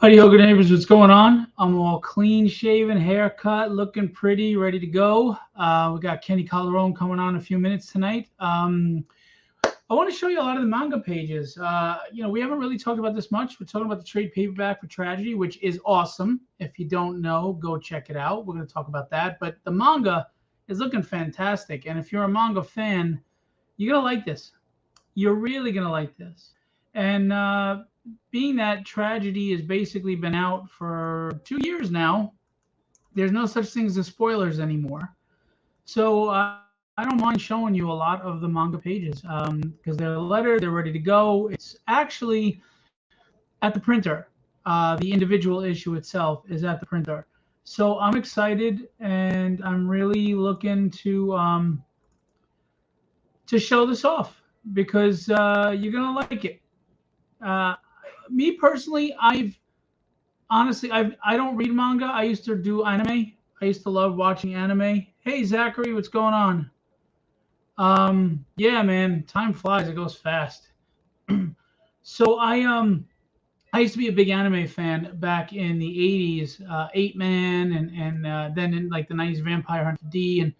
Howdy ho, good neighbors. What's going on? I'm all clean shaven, haircut, looking pretty, ready to go. We got Kenny Calderon coming on in a few minutes tonight. I want to show you a lot of the manga pages. We haven't really talked about this much. We're talking about the trade paperback for Tragedy, which is awesome. If you don't know, go check it out. We're going to talk about that. But the manga is looking fantastic. And if you're a manga fan, you're going to like this. You're really going to like this. And being that Tragedy has basically been out for 2 years now, there's no such things as spoilers anymore. So I don't mind showing you a lot of the manga pages because they're lettered, they're ready to go. It's actually at the printer. The individual issue itself is at the printer. So I'm excited and I'm really looking to show this off because you're gonna like it. Uh, Me personally, I don't read manga. I used to do anime. I used to love watching anime. Hey Zachary, what's going on? Yeah, man, time flies. It goes fast. So I used to be a big anime fan back in the 80s, Eight Man, and then in like the 90s, Vampire Hunter D, and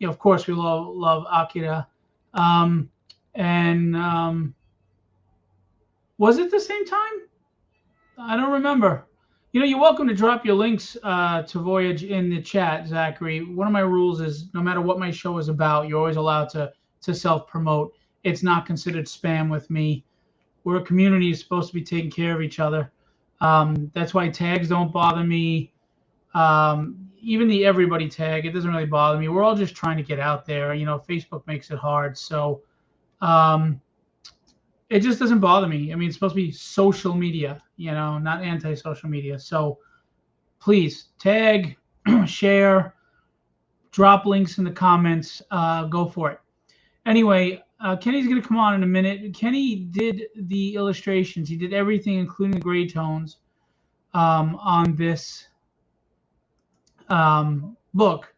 of course, we love Akira. Um, and Was it the same time? I don't remember. You're welcome to drop your links to Voyage in the chat, Zachary. One of my rules is no matter what my show is about, you're always allowed to self promote. It's not considered spam with me. We're a community is supposed to be taking care of each other. That's why tags don't bother me. Even the everybody tag, it doesn't really bother me. We're all just trying to get out there. Facebook makes it hard. So um, it just doesn't bother me. I mean, it's supposed to be social media, not anti-social media. So please tag, share, drop links in the comments. Go for it. Anyway, Kenny's going to come on in a minute. Kenny did the illustrations. He did everything, including the gray tones, on this book.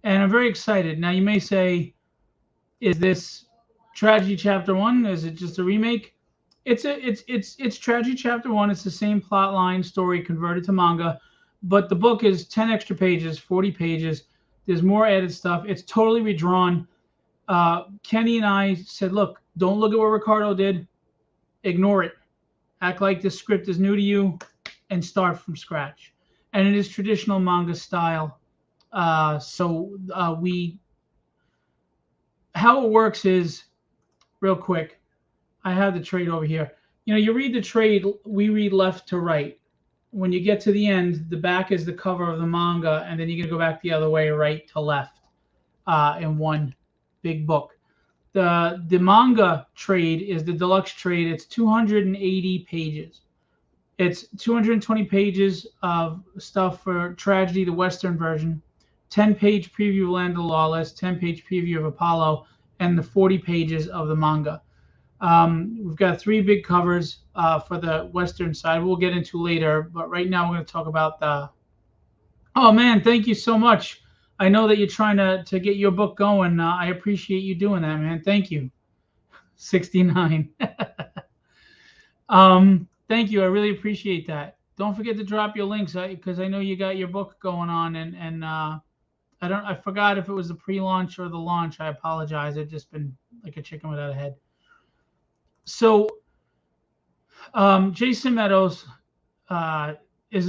And I'm very excited. Now, you may say, is this Tragedy Chapter 1? Is it just a remake? It's Tragedy Chapter 1. It's the same plot line story converted to manga, but the book is 10 extra pages, 40 pages. There's more added stuff. It's totally redrawn. Kenny and I said, look, don't look at what Ricardo did. Ignore it. Act like this script is new to you and start from scratch. And it is traditional manga style. How it works is, real quick, I have the trade over here. You read the trade, we read left to right. When you get to the end, the back is the cover of the manga, and then you're going to go back the other way, right to left, in one big book. The manga trade is the deluxe trade. It's 280 pages. It's 220 pages of stuff for Tragedy, the Western version, 10-page preview of Land of the Lawless, 10-page preview of Apollo, and the 40 pages of the manga. We've got 3 big covers for the Western side. We'll get into later, but right now we're going to talk about the. Oh man, thank you so much. I know that you're trying to get your book going. I appreciate you doing that, man. Thank you. 69. Thank you. I really appreciate that. Don't forget to drop your links because I know you got your book going on, and I forgot if it was the pre-launch or the launch. I apologize. I've just been like a chicken without a head. So Jason Meadows is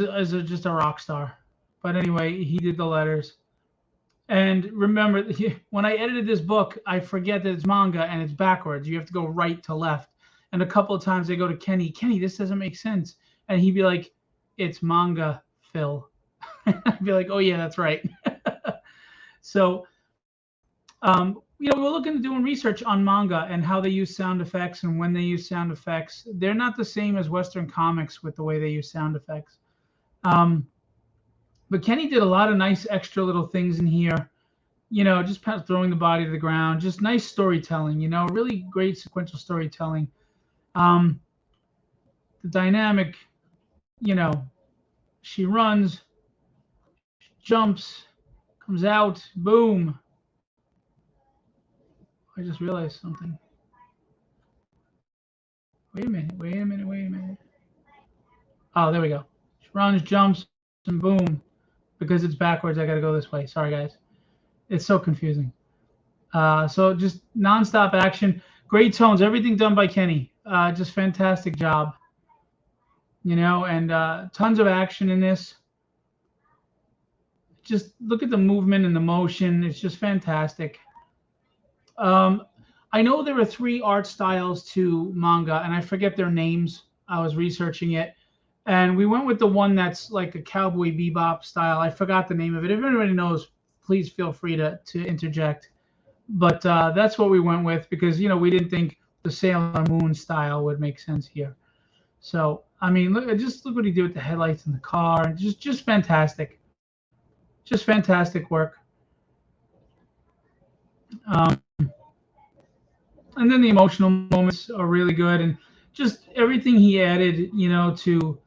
just a rock star. But anyway, he did the letters. And remember, when I edited this book, I forget that it's manga and it's backwards. You have to go right to left. And a couple of times I go to Kenny, this doesn't make sense. And he'd be like, it's manga, Phil. I'd be like, oh, yeah, that's right. So, we were looking at doing research on manga and how they use sound effects and when they use sound effects. They're not the same as Western comics with the way they use sound effects. But Kenny did a lot of nice extra little things in here, just kind of throwing the body to the ground, just nice storytelling, really great sequential storytelling. The dynamic, she runs, jumps, comes out, boom. I just realized something. Wait a minute. Oh, there we go. runs, jumps, and boom. Because it's backwards, I got to go this way. Sorry, guys. It's so confusing. So just nonstop action, great tones, everything done by Kenny. Just fantastic job, and tons of action in this. Just look at the movement and the motion. It's just fantastic. Um, I know there are 3 art styles to manga, and I forget their names. I was researching it, and we went with the one that's like a Cowboy Bebop style. I forgot the name of it. If anybody knows, please feel free to interject. But that's what we went with because we didn't think the Sailor Moon style would make sense here. So I mean, look what he did with the headlights in the car, and just fantastic, just fantastic work. Um, and then the emotional moments are really good, and just everything he added, to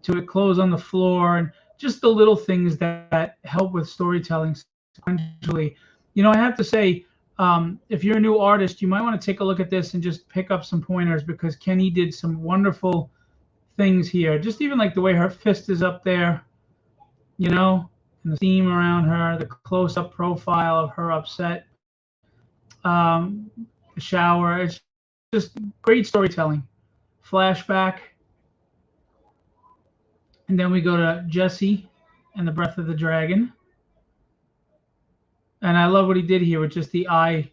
it, clothes on the floor, and just the little things that help with storytelling sequentially. I have to say, if you're a new artist, you might want to take a look at this and just pick up some pointers because Kenny did some wonderful things here. Just even like the way her fist is up there, and the theme around her, the close-up profile of her upset, the shower. It's just great storytelling. Flashback. And then we go to Jesse and the Breath of the Dragon. And I love what he did here with just the eye,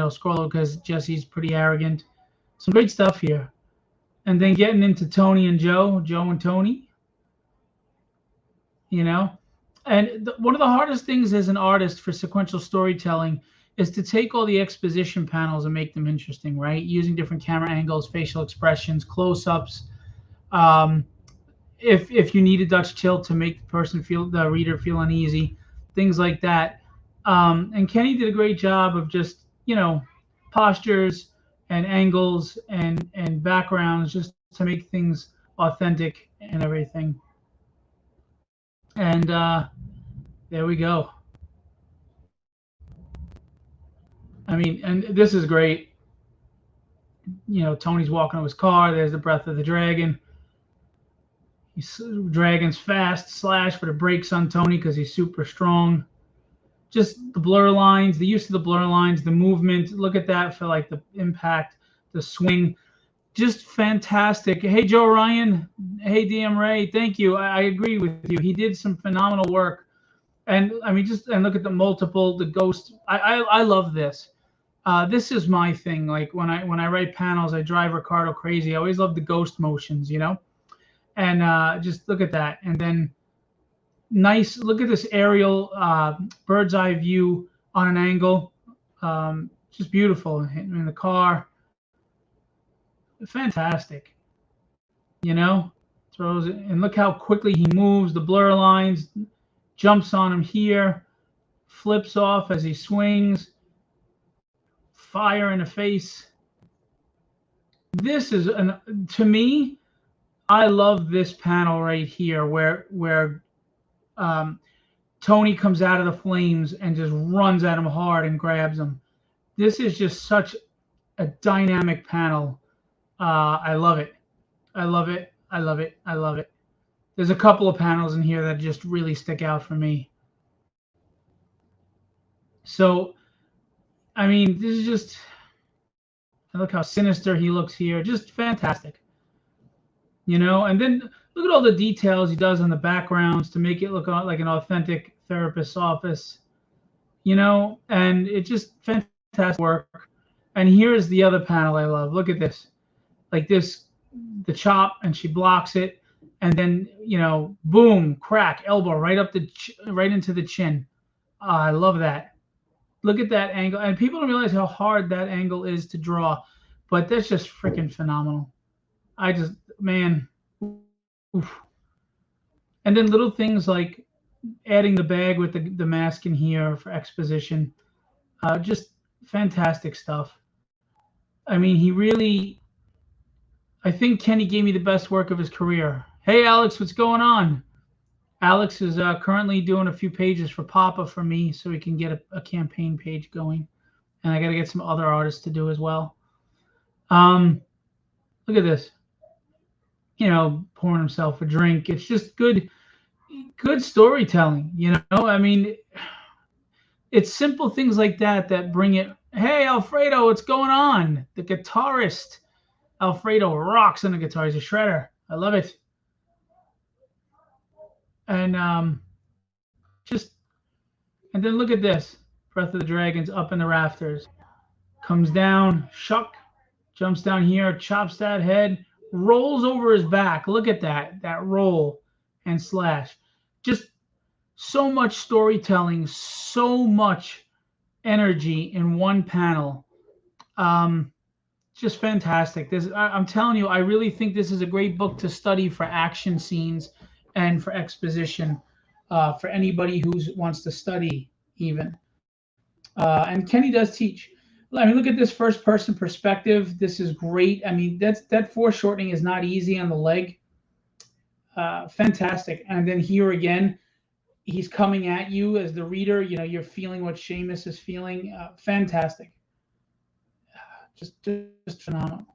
scroll because Jesse's pretty arrogant. Some great stuff here. And then getting into Tony and Joe and Tony, And one of the hardest things as an artist for sequential storytelling is to take all the exposition panels and make them interesting, right? Using different camera angles, facial expressions, close-ups. If you need a Dutch tilt to make the reader feel uneasy, things like that. And Kenny did a great job of just, postures and angles and backgrounds just to make things authentic and everything. And there we go. I mean, and this is great. Tony's walking to his car. There's the Breath of the Dragon. Dragon's fast slash, but it breaks on Tony because he's super strong. Just the blur lines, the use of the blur lines, the movement. Look at that for like the impact, the swing. Just fantastic. Hey, Joe Ryan. Hey, DM Ray. Thank you. I agree with you. He did some phenomenal work. And I mean, and look at the ghost. I love this. This is my thing. Like when I write panels, I drive Ricardo crazy. I always love the ghost motions, And just look at that. And then nice, look at this aerial bird's eye view on an angle. Just beautiful in the car. Fantastic. Throws it. And look how quickly he moves. The blur lines, jumps on him here, flips off as he swings. Fire in the face. This is, to me, I love this panel right here where Tony comes out of the flames and just runs at him hard and grabs him. This is just such a dynamic panel. I love it. I love it. I love it. I love it. There's a couple of panels in here that just really stick out for me. So, I mean, this is just, look how sinister he looks here. Just fantastic. And then look at all the details he does on the backgrounds to make it look like an authentic therapist's office, and it's just fantastic work. And here's the other panel I love. Look at this. Like this, the chop, and she blocks it. And then, boom, crack, elbow, right into the chin. I love that. Look at that angle. And people don't realize how hard that angle is to draw. But that's just freaking phenomenal. Man. Oof. And then little things like adding the bag with the mask in here for exposition. Just fantastic stuff. I mean, I think Kenny gave me the best work of his career. Hey, Alex, what's going on? Alex is currently doing a few pages for Papa for me so we can get a campaign page going. And I got to get some other artists to do as well. Look at this. pouring himself a drink. It's just good storytelling. I mean, it's simple things like that bring it. Hey, Alfredo, what's going on? The guitarist Alfredo rocks on the guitar. He's a shredder. I love it. And just and then look at this. Breath of the Dragon's up in the rafters. Comes down, shuck, jumps down here, chops that head, rolls over his back. Look at that roll and slash. Just so much storytelling, so much energy in one panel. Just fantastic. I'm telling you, I really think this is a great book to study for action scenes and for exposition, for anybody who wants to study even. And Kenny does teach. I mean, look at this first person perspective. This is great. I mean, that foreshortening is not easy on the leg. Fantastic. And then here again, he's coming at you as the reader. You're feeling what Seamus is feeling. Fantastic. Just phenomenal.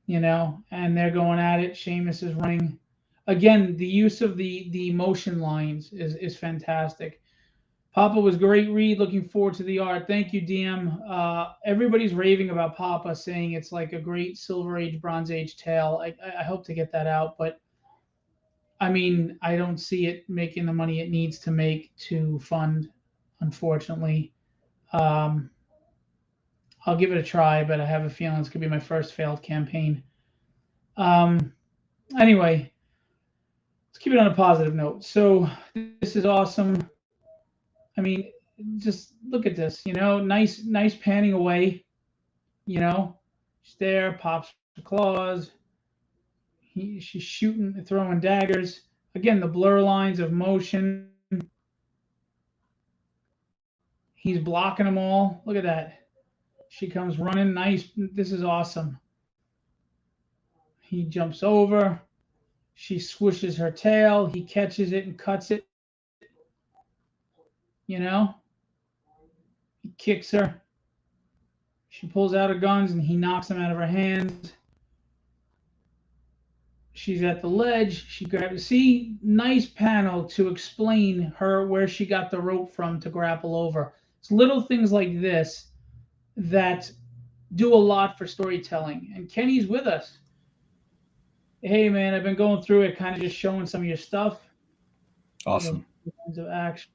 And they're going at it. Seamus is running. Again, the use of the motion lines is fantastic. Papa was great read. Looking forward to the art. Thank you, DM. Everybody's raving about Papa, saying it's like a great Silver Age, Bronze Age tale. I hope to get that out, but I mean, I don't see it making the money it needs to make to fund, unfortunately. I'll give it a try, but I have a feeling it's going to be my first failed campaign. Anyway, let's keep it on a positive note. So this is awesome. I mean, just look at this, nice panning away, she's there, pops her claws. She's shooting, throwing daggers. Again, the blur lines of motion. He's blocking them all. Look at that. She comes running. Nice. This is awesome. He jumps over. She swishes her tail. He catches it and cuts it. He kicks her. She pulls out her guns and he knocks them out of her hands. She's at the ledge. She grabs. See, nice panel to explain where she got the rope from to grapple over. It's little things like this that do a lot for storytelling. And Kenny's with us. Hey, man, I've been going through it, kind of just showing some of your stuff. Awesome. Of action.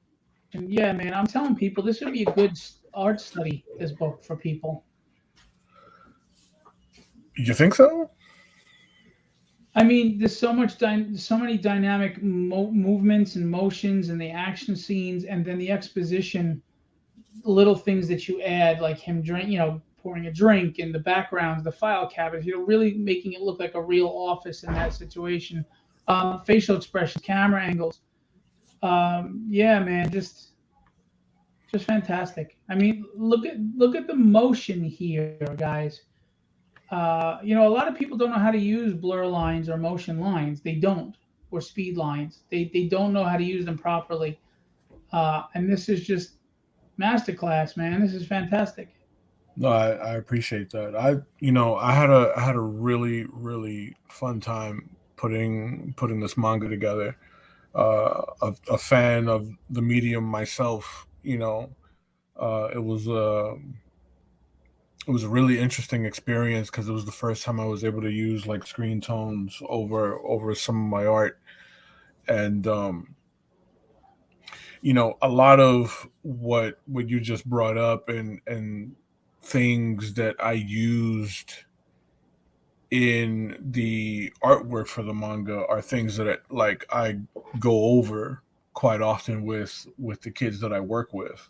Yeah, man, I'm telling people this would be a good art study, this book, for people. You think so? I mean, there's so many dynamic movements and motions and the action scenes, and then the exposition, little things that you add, like him pouring a drink, and the backgrounds, the file cabinets, really making it look like a real office in that situation. Facial expressions, camera angles. Yeah, man, just fantastic. I mean, look at the motion here, guys. A lot of people don't know how to use blur lines or motion lines. They don't, or speed lines. They don't know how to use them properly. And this is just masterclass, man. This is fantastic. No, I appreciate that. I had a really really fun time putting this manga together. A fan of the medium myself. It was it was a really interesting experience because it was the first time I was able to use like screen tones over some of my art, and a lot of what you just brought up and things that I used in the artwork for the manga are things that I go over quite often with the kids that I work with.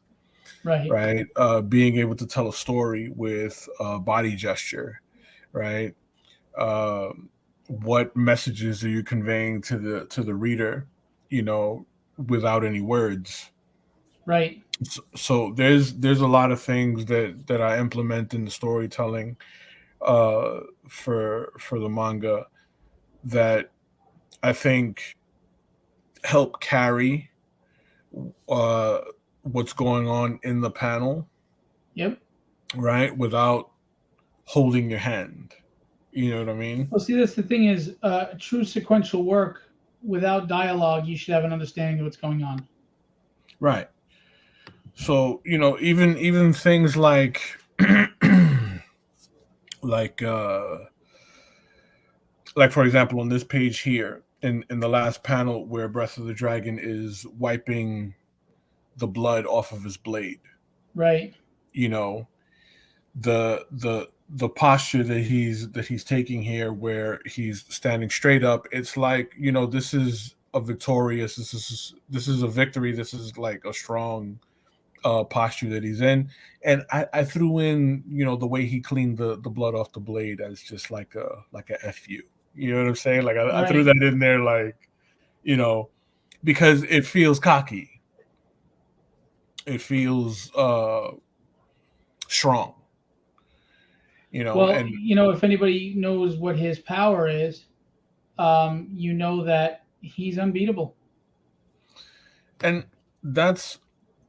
Right. Being able to tell a story with body gesture, right? What messages are you conveying to the reader, without any words? Right. So there's a lot of things that I implement in the storytelling for the manga that I think help carry what's going on in the panel. Yep. Right, without holding your hand. You know what I mean? Well, see, that's the thing is, true sequential work without dialogue, you should have an understanding of what's going on. Right. So, even things like like for example on this page here in the last panel where Breath of the Dragon is wiping the blood off of his blade. Right. You know, the posture that he's taking here where he's standing straight up, it's like, this is a victory, this is like a strong posture that he's in. And I threw in, the way he cleaned the blood off the blade as just like a fu. You know what I'm saying? Like I threw Right. that in there, like, you know because it feels cocky, it feels strong, Well, and if anybody knows what his power is, you know that he's unbeatable. and that's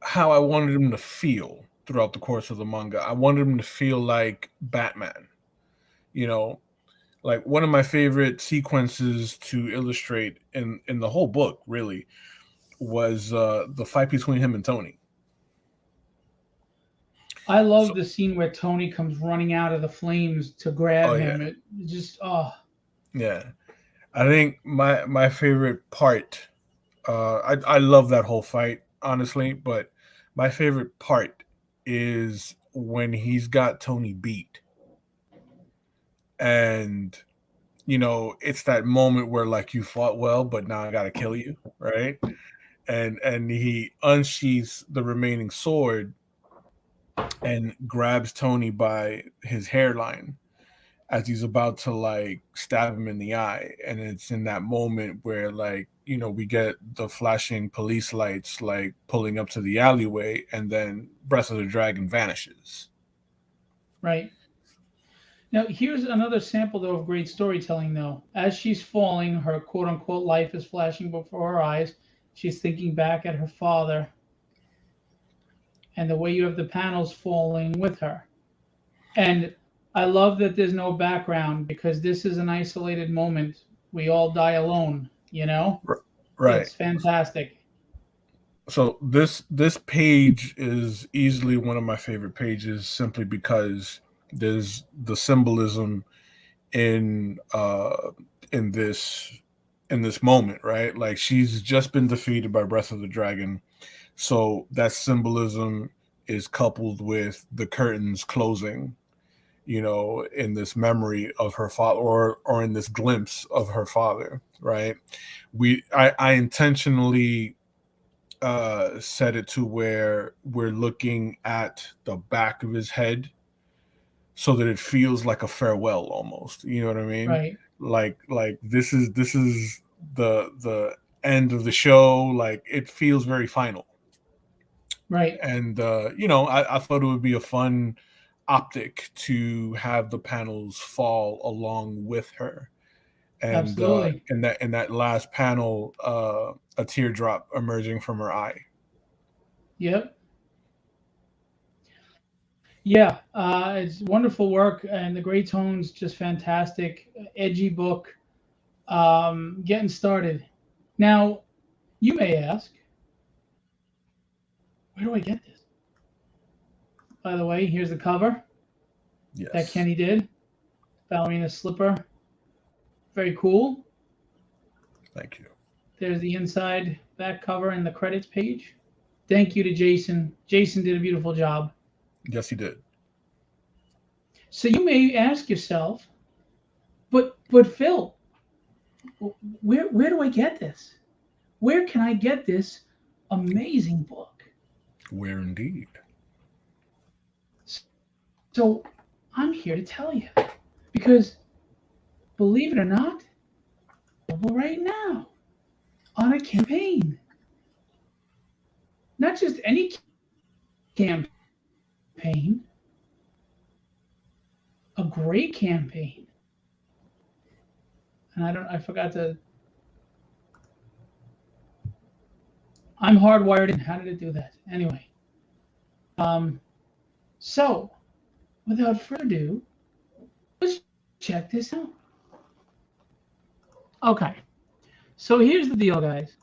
how I wanted him to feel throughout the course of the manga. I wanted him to feel like Batman. You know, like one of my favorite sequences to illustrate in the whole book really was the fight between him and Tony. I love So, the scene where Tony comes running out of the flames to grab oh yeah, him. It just, oh, yeah. I think my favorite part. I love that whole fight, honestly, but my favorite part is when he's got Tony beat, and it's that moment where like you fought well, but now I gotta kill you, right? And he unsheaths the remaining sword and grabs Tony by his hairline as he's about to like stab him in the eye. And it's in that moment where like, we get the flashing police lights like pulling up to the alleyway, and then Breath of the Dragon vanishes. right. Now, here's another sample, though, of great storytelling, though. As she's falling, her quote unquote life is flashing before her eyes. She's thinking back at her father, and the way you have the panels falling with her. And I love that there's no background because this is an isolated moment. We all die alone, you know? Right. It's fantastic. So this page is easily one of my favorite pages simply because there's the symbolism in in this in this moment, right? Like she's just been defeated by Breath of the Dragon. So that symbolism is coupled with the curtains closing, in this memory of her father, or in this glimpse of her father, right? I intentionally set it to where we're looking at the back of his head so that it feels like a farewell almost. You know what I mean? Right, Like this is the end of the show. Like it feels very final. right. And I thought it would be a fun optic to have the panels fall along with her. And Absolutely. in that last panel, a teardrop emerging from her eye. Yep. Yeah, it's wonderful work, and the gray tones just fantastic. Edgy book. Getting started. Now, you may ask, where do I get this? By the way, here's the cover that Yes. Kenny did. Ballerina slipper. Very cool. Thank you. There's the inside back cover and the credits page. Thank you to Jason. Jason did a beautiful job. Yes, he did. So you may ask yourself, but Phil, where do I get this? Where can I get this amazing book? Where indeed. So I'm here to tell you because believe it or not, available right now on a campaign. Not just any campaign, a great campaign. And I forgot to. I'm hardwired in. How did it do that? Anyway, um, so without further ado, let's check this out. Okay, so here's the deal, guys.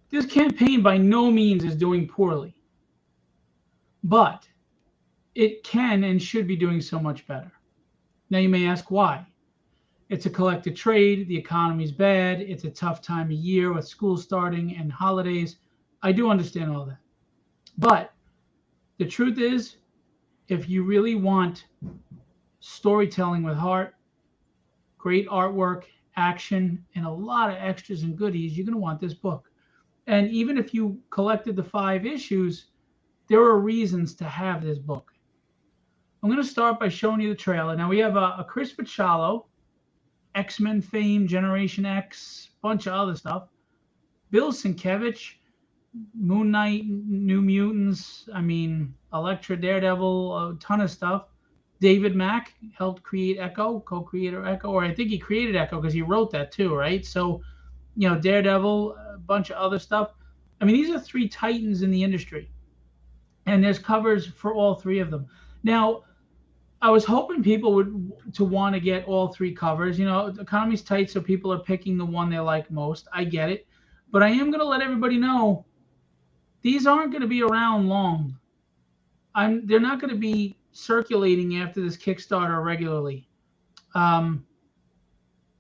This campaign by no means is doing poorly, but it can and should be doing so much better. Now you may ask why. It's a collected trade, the economy's bad, it's a tough time of year with school starting and holidays. I do understand all that. But the truth is, if you really want storytelling with heart, great artwork, action, and a lot of extras and goodies, you're going to want this book. And even if you collected the 5 issues, there are reasons to have this book. I'm going to start by showing you the trailer. Now we have a Chris Bachalo, X-Men fame, Generation X, bunch of other stuff. Bill Sienkiewicz, Moon Knight, New Mutants, Elektra, Daredevil, a ton of stuff. David Mack helped create Echo, co-creator Echo, or I think he created Echo because he wrote that too, right? So, Daredevil, a bunch of other stuff. These are 3 titans in the industry, and there's covers for all 3 of them. Now, I was hoping people would want to get all 3 covers. The economy's tight, so people are picking the one they like most. I get it, but I am going to let everybody know these aren't going to be around long. They're not going to be circulating after this Kickstarter regularly.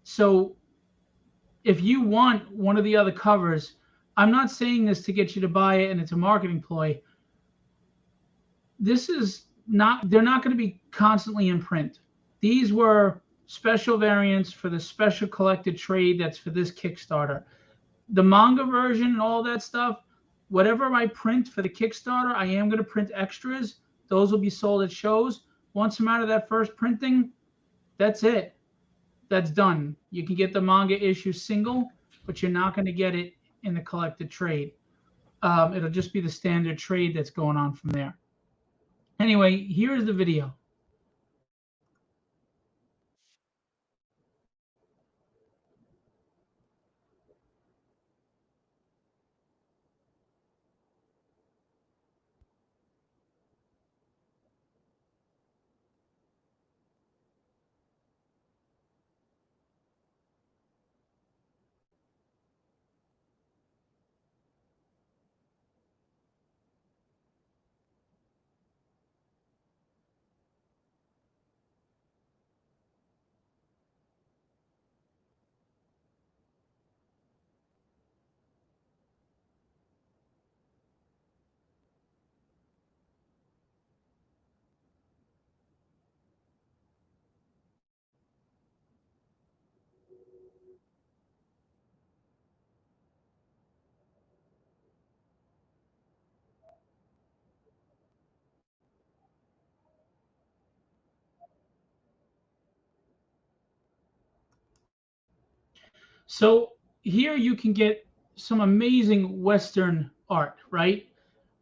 So if you want one of the other covers, I'm not saying this to get you to buy it and it's a marketing ploy. They're not going to be constantly in print. These were special variants for the special collected trade that's for this Kickstarter. The manga version and all that stuff, whatever I print for the Kickstarter, I am going to print extras. Those will be sold at shows. Once I'm out of that first printing, that's it. That's done. You can get the manga issue single, but you're not going to get it in the collected trade. It'll just be the standard trade that's going on from there. Anyway, here's the video. So here you can get some amazing Western art, right?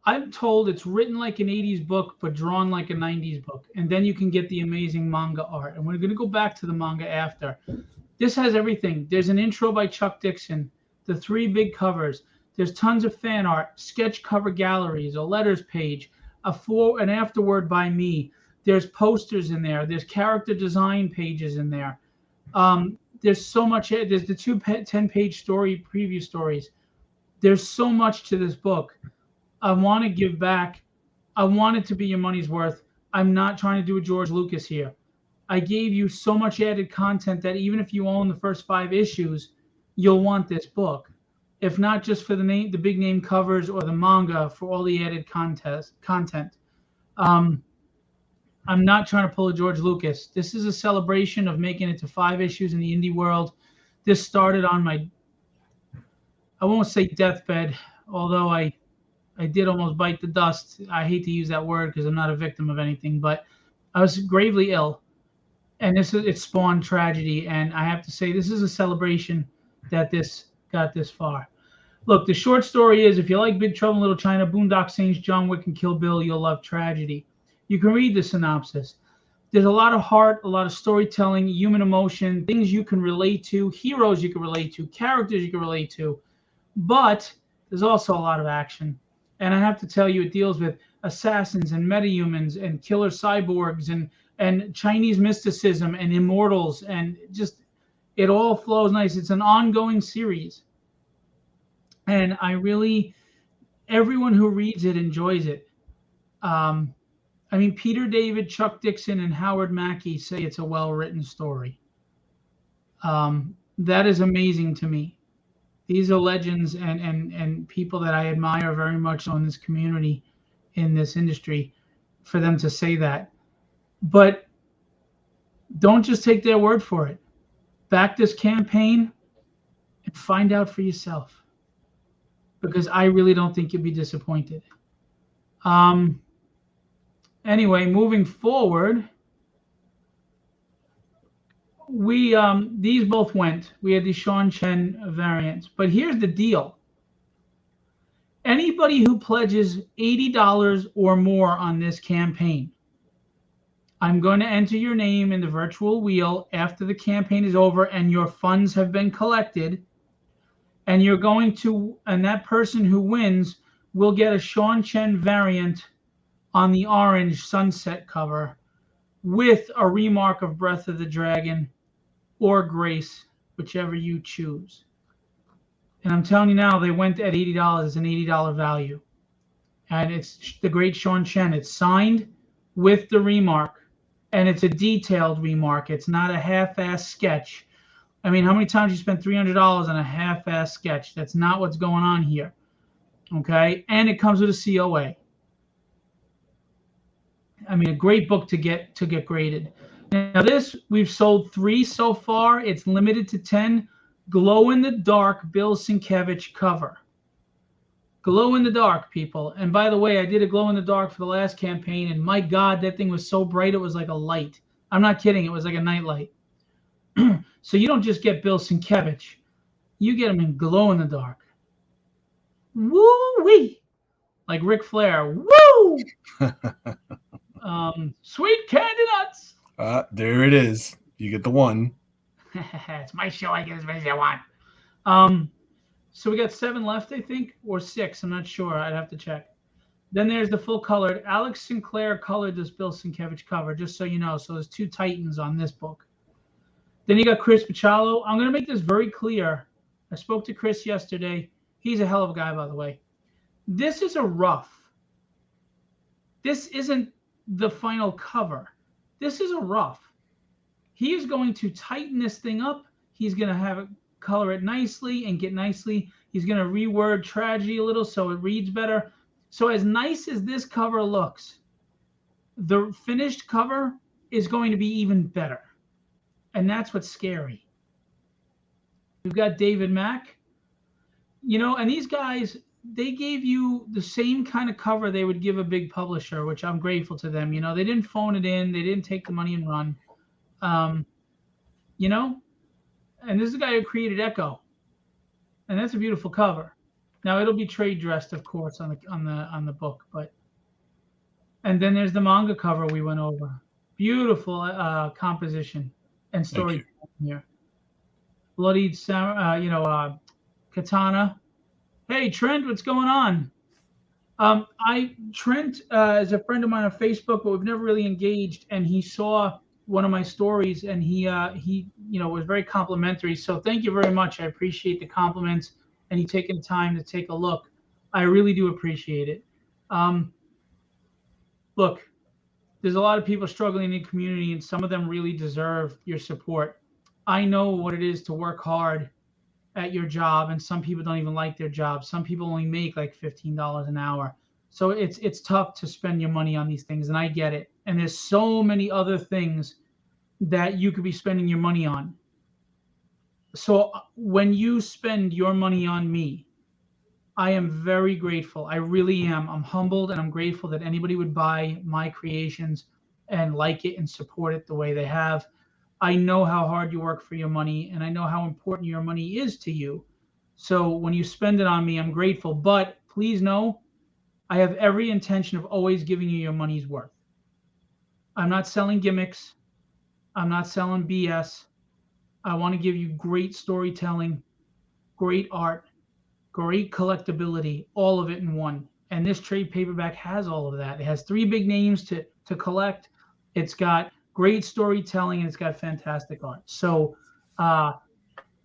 I'm told it's written like an 80s book, but drawn like a 90s book. And then you can get the amazing manga art. And we're going to go back to the manga after. This has everything. There's an intro by Chuck Dixon, the 3 big covers. There's tons of fan art, sketch cover galleries, a letters page, an afterword by me. There's posters in there. There's character design pages in there. There's so much. There's the 2 10-page story preview stories. There's so much to this book. I want to give back. I want it to be your money's worth. I'm not trying to do a George Lucas here. I gave you so much added content that even if you own the first 5 issues, you'll want this book. If not just for the big name covers or the manga, for all the added content. I'm not trying to pull a George Lucas. This is a celebration of making it to 5 issues in the indie world. This started on my, I won't say deathbed, although I did almost bite the dust. I hate to use that word because I'm not a victim of anything, but I was gravely ill. And it spawned tragedy. And I have to say, this is a celebration that this got this far. Look, the short story is, if you like Big Trouble in Little China, Boondock Saints, John Wick, and Kill Bill, you'll love Tragedy. You can read the synopsis. There's a lot of heart, a lot of storytelling, human emotion, things you can relate to, heroes you can relate to, characters you can relate to. But there's also a lot of action. And I have to tell you, it deals with assassins and metahumans and killer cyborgs and and Chinese mysticism and immortals, and just it all flows nice. It's an ongoing series, and everyone who reads it enjoys it. Um, I mean, Peter David, Chuck Dixon, and Howard Mackey say it's a well-written story. That is amazing to me. These are legends and people that I admire very much in this community, in this industry, for them to say that. But don't just take their word for it. Back this campaign and find out for yourself, because I really don't think you'll be disappointed. Anyway, moving forward, we these both went. We had the Sean Chen variants, but here's the deal. Anybody who pledges $80 or more on this campaign, I'm going to enter your name in the virtual wheel after the campaign is over and your funds have been collected, and that person who wins will get a Sean Chen variant on the orange sunset cover with a remark of Breath of the Dragon or Grace, whichever you choose. And I'm telling you now, they went at $80. It's an $80 value. And it's the great Sean Chen. It's signed with the remark, and it's a detailed remark. It's not a half-ass sketch. I mean, how many times you spend $300 on a half-ass sketch? That's not what's going on here. Okay? And it comes with a COA. I mean, a great book to get graded. Now this, we've sold 3 so far. It's limited to 10. Glow in the dark Bill Sienkiewicz cover. Glow in the dark, people. And by the way, I did a glow in the dark for the last campaign, and my God, that thing was so bright it was like a light. I'm not kidding. It was like a nightlight. So you don't just get Bill Sienkiewicz. You get him in glow in the dark. Woo-wee! Like Ric Flair. Woo! Sweet candy nuts. There it is. You get the one. It's my show. I get as many as I want. So we got 7 left, I think, or 6. I'm not sure. I'd have to check. Then there's the full colored. Alex Sinclair colored this Bill Sienkiewicz cover, just so you know. So there's 2 Titans on this book. Then you got Chris Picciolo. I'm going to make this very clear. I spoke to Chris yesterday. He's a hell of a guy, by the way. This is a rough. This isn't the final cover. This is a rough. He is going to tighten this thing up. He's going to have it color it nicely and get nicely. He's going to reword tragedy a little so it reads better. So as nice as this cover looks, the finished cover is going to be even better. And that's what's scary. We've got David Mack. And these guys, they gave you the same kind of cover they would give a big publisher, which I'm grateful to them. They didn't phone it in. They didn't take the money and run. And this is the guy who created Echo, and that's a beautiful cover. Now it'll be trade dressed, of course, on the book, and then there's the manga cover we went over. Beautiful composition and story here. Bloodied katana. Hey Trent, what's going on? Trent is a friend of mine on Facebook, but we've never really engaged, and he saw one of my stories, and he was very complimentary. So thank you very much. I appreciate the compliments and you taking the time to take a look. I really do appreciate it. Look, there's a lot of people struggling in the community, and some of them really deserve your support. I know what it is to work hard at your job, and some people don't even like their job. Some people only make like $15 an hour. So it's tough to spend your money on these things, and I get it. And there's so many other things that you could be spending your money on. So when you spend your money on me, I am very grateful. I really am. I'm humbled, and I'm grateful that anybody would buy my creations and like it and support it the way they have. I know how hard you work for your money, and I know how important your money is to you. So when you spend it on me, I'm grateful. But please know, I have every intention of always giving you your money's worth. I'm not selling gimmicks. I'm not selling BS. I want to give you great storytelling, great art, great collectability, all of it in one. And this trade paperback has all of that. It has 3 big names to collect. It's got great storytelling, and it's got fantastic art. So I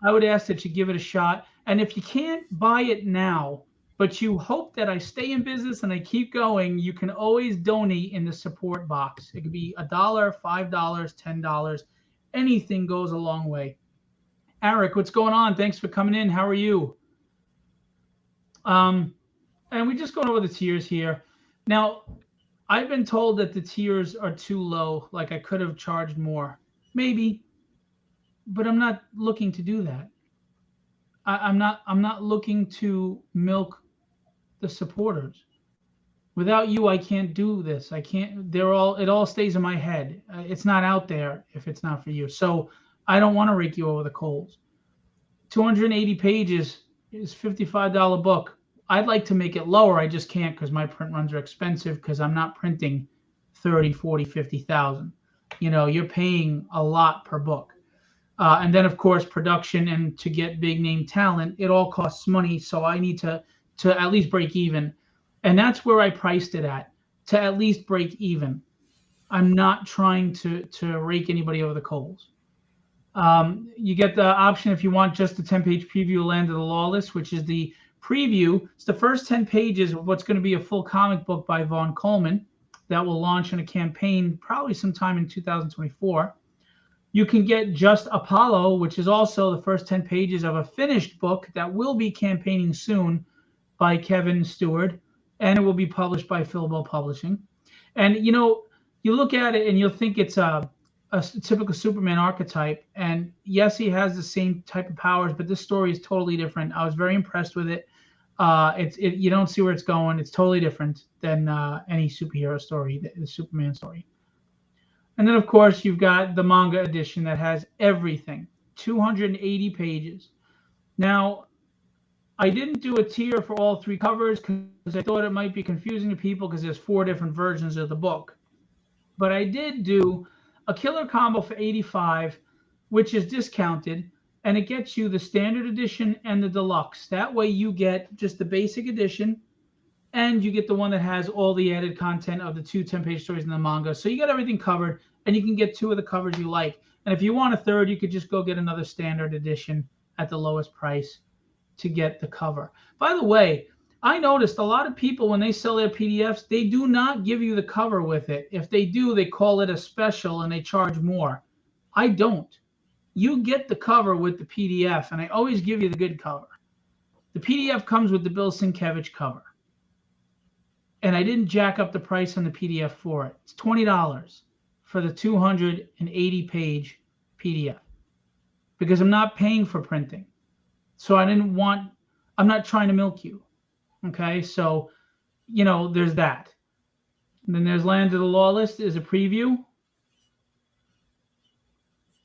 would ask that you give it a shot. And if you can't buy it now, but you hope that I stay in business and I keep going, you can always donate in the support box. It could be $1, $5, $10. Anything goes a long way. Eric, what's going on? Thanks for coming in. How are you? And we're just going over the tiers here. Now, I've been told that the tiers are too low, like I could have charged more. Maybe, but I'm not looking to do that. I'm not looking to milk the supporters. Without you, I can't do this. I can't. It all stays in my head. It's not out there if it's not for you. So I don't want to rake you over the coals. 280 pages is $55 book. I'd like to make it lower. I just can't because my print runs are expensive because I'm not printing 30, 40, 50,000. You're paying a lot per book. And then, of course, production and to get big name talent, it all costs money. So I need to at least break even. And that's where I priced it to at least break even. I'm not trying to rake anybody over the coals. You get the option if you want just the 10-page preview of Land of the Lawless, which is the preview. It's the first 10 pages of what's going to be a full comic book by Vaughn Coleman that will launch in a campaign probably sometime in 2024. You can get just Apollo, which is also the first 10 pages of a finished book that will be campaigning soon by Kevin Stewart, and it will be published by Filbo Publishing. And, you look at it and you'll think it's a typical Superman archetype. And yes, he has the same type of powers, but this story is totally different. I was very impressed with it. You don't see where it's going. It's totally different than any superhero story, the Superman story. And then, of course, you've got the manga edition that has everything, 280 pages. Now, I didn't do a tier for all 3 covers because I thought it might be confusing to people because there's 4 different versions of the book. But I did do a killer combo for $85, which is discounted, and it gets you the standard edition and the deluxe. That way you get just the basic edition, and you get the one that has all the added content of the 2 10-page stories in the manga. So you got everything covered, and you can get 2 of the covers you like. And if you want a third, you could just go get another standard edition at the lowest price to get the cover. By the way, I noticed a lot of people, when they sell their PDFs, they do not give you the cover with it. If they do, they call it a special and they charge more. I don't. You get the cover with the PDF, and I always give you the good cover. The PDF comes with the Bill Sienkiewicz cover. And I didn't jack up the price on the PDF for it. It's $20 for the 280-page PDF because I'm not paying for printing. So I'm not trying to milk you. Okay, so, there's that. And then there's Land of the Lawless is a preview.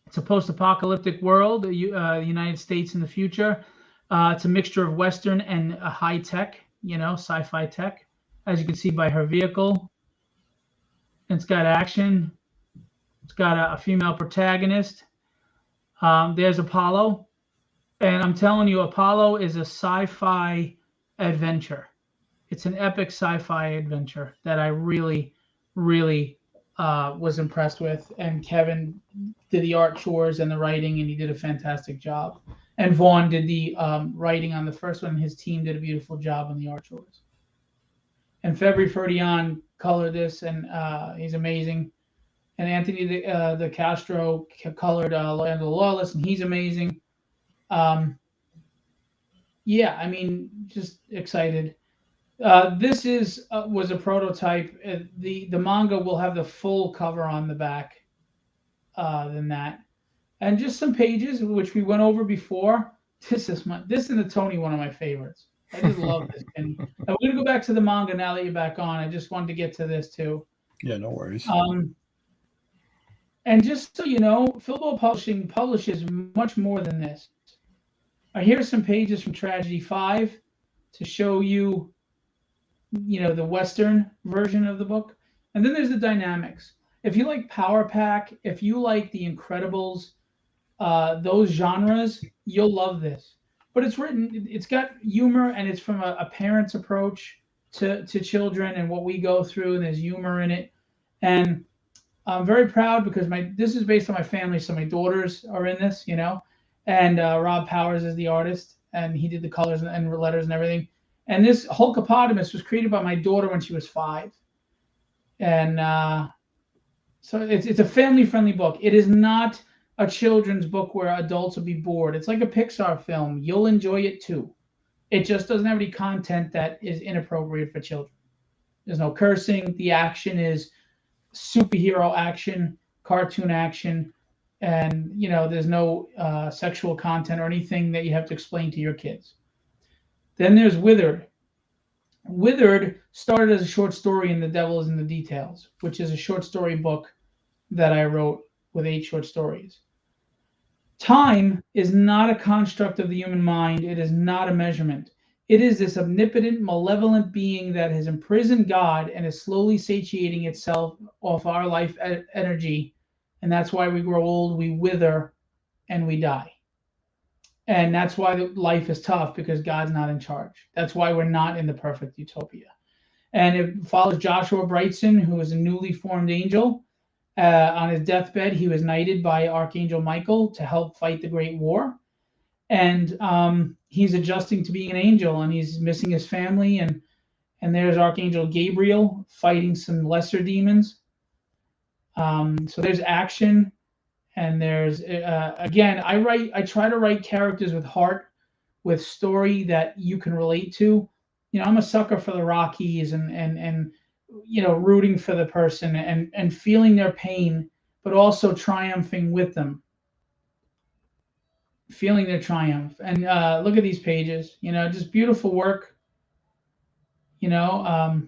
It's a post-apocalyptic world, the United States in the future. It's a mixture of Western and high tech, sci-fi tech, as you can see by her vehicle. It's got action. It's got a female protagonist. There's Apollo. And I'm telling you, Apollo is a sci-fi adventure. It's an epic sci-fi adventure that I really, really was impressed with. And Kevin did the art chores and the writing, and he did a fantastic job. And Vaughn did the writing on the first one. His team did a beautiful job on the art chores. And February Ferdian colored this, and he's amazing. And Anthony De Castro colored Land of the Lawless, and he's amazing. Just excited. This was a prototype. The manga will have the full cover on the back than that. And just some pages, which we went over before. This and the Tony, one of my favorites. I just love this. And we're going to go back to the manga now that you're back on. I just wanted to get to this too. Yeah, no worries. And just so you know, Filbo Publishing publishes much more than this. Here's some pages from Tragedy 5 to show you, the Western version of the book. And then there's the dynamics. If you like Power Pack, if you like The Incredibles, those genres, you'll love this. But it's got humor, and it's from a parent's approach to children and what we go through, and there's humor in it. And I'm very proud because this is based on my family, so my daughters are in this, and Rob Powers is the artist, and he did the colors and letters and everything. And this Hulkapotamus was created by my daughter when she was 5, and so it's a family friendly book. It is not a children's book where adults will be bored. It's like a Pixar film. You'll enjoy it too. It just doesn't have any content that is inappropriate for children. There's no cursing. The action is superhero action, cartoon action, and there's no sexual content or anything that you have to explain to your kids. Then there's Withered. Withered started as a short story in The Devil is in the Details, which is a short story book that I wrote with 8 short stories. Time is not a construct of the human mind. It is not a measurement. It is this omnipotent, malevolent being that has imprisoned God and is slowly satiating itself off our life energy. And that's why we grow old, we wither, and we die. And that's why life is tough, because God's not in charge. That's why we're not in the perfect utopia. And it follows Joshua Brightson, who is a newly formed angel. On his deathbed, he was knighted by Archangel Michael to help fight the Great War. And he's adjusting to being an angel, and he's missing his family. And there's Archangel Gabriel fighting some lesser demons. So there's action, and there's again, I try to write characters with heart, with story that you can relate to. I'm a sucker for the Rockies and rooting for the person and feeling their pain, but also triumphing with them, feeling their triumph. And look at these pages, just beautiful work, you know.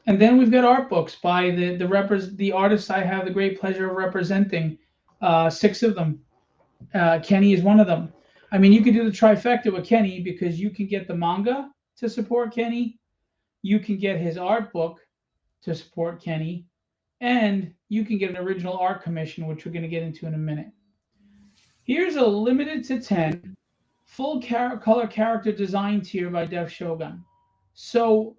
And then we've got art books by the artists I have the great pleasure of representing, 6 of them. Kenny is one of them. I mean, you can do the trifecta with Kenny, because you can get the manga to support Kenny, you can get his art book to support Kenny, and you can get an original art commission, which we're going to get into in a minute. Here's a limited to 10 full color character design tier by Def Shogun. So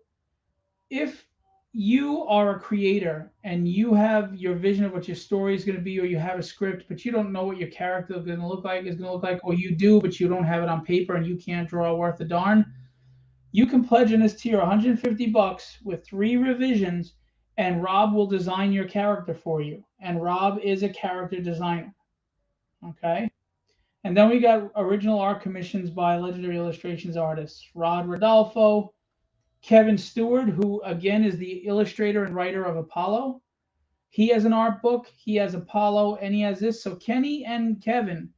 if you are a creator and you have your vision of what your story is going to be, or you have a script, but you don't know what your character is going to look like, or you do, but you don't have it on paper and you can't draw worth a darn, you can pledge in this tier $150 with 3 revisions, and Rob will design your character for you. And Rob is a character designer. Okay? And then we got original art commissions by legendary illustrations artists Rod Rodolfo, Kevin Stewart, who again is the illustrator and writer of Apollo. He has an art book, he has Apollo, and he has this. So Kenny and Kevin,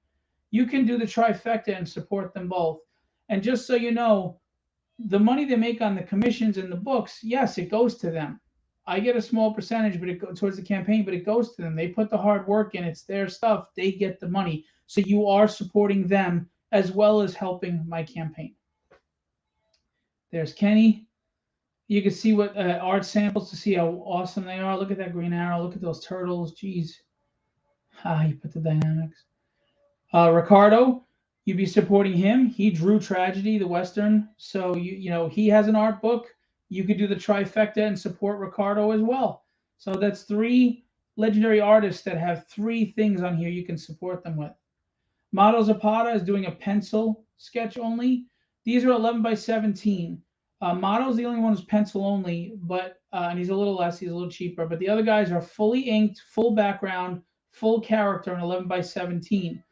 you can do the trifecta and support them both. And just so you know, the money they make on the commissions and the books, yes, it goes to them. I get a small percentage, but it goes towards the campaign, but it goes to them. They put the hard work in. It's their stuff. They get the money. So you are supporting them as well as helping my campaign. There's Kenny. You can see what art samples to see how awesome they are. Look at that green arrow. Look at those turtles. Jeez. You put the dynamics. Ricardo, you'd be supporting him. He drew Tragedy, the Western. So, he has an art book. You could do the trifecta and support Ricardo as well. So that's 3 legendary artists that have 3 things on here you can support them with. Mato Zapata is doing a pencil sketch only. These are 11 by 17. Mato's the only one who's pencil only, but and he's a little less, he's a little cheaper. But the other guys are fully inked, full background, full character, and 11 by 17.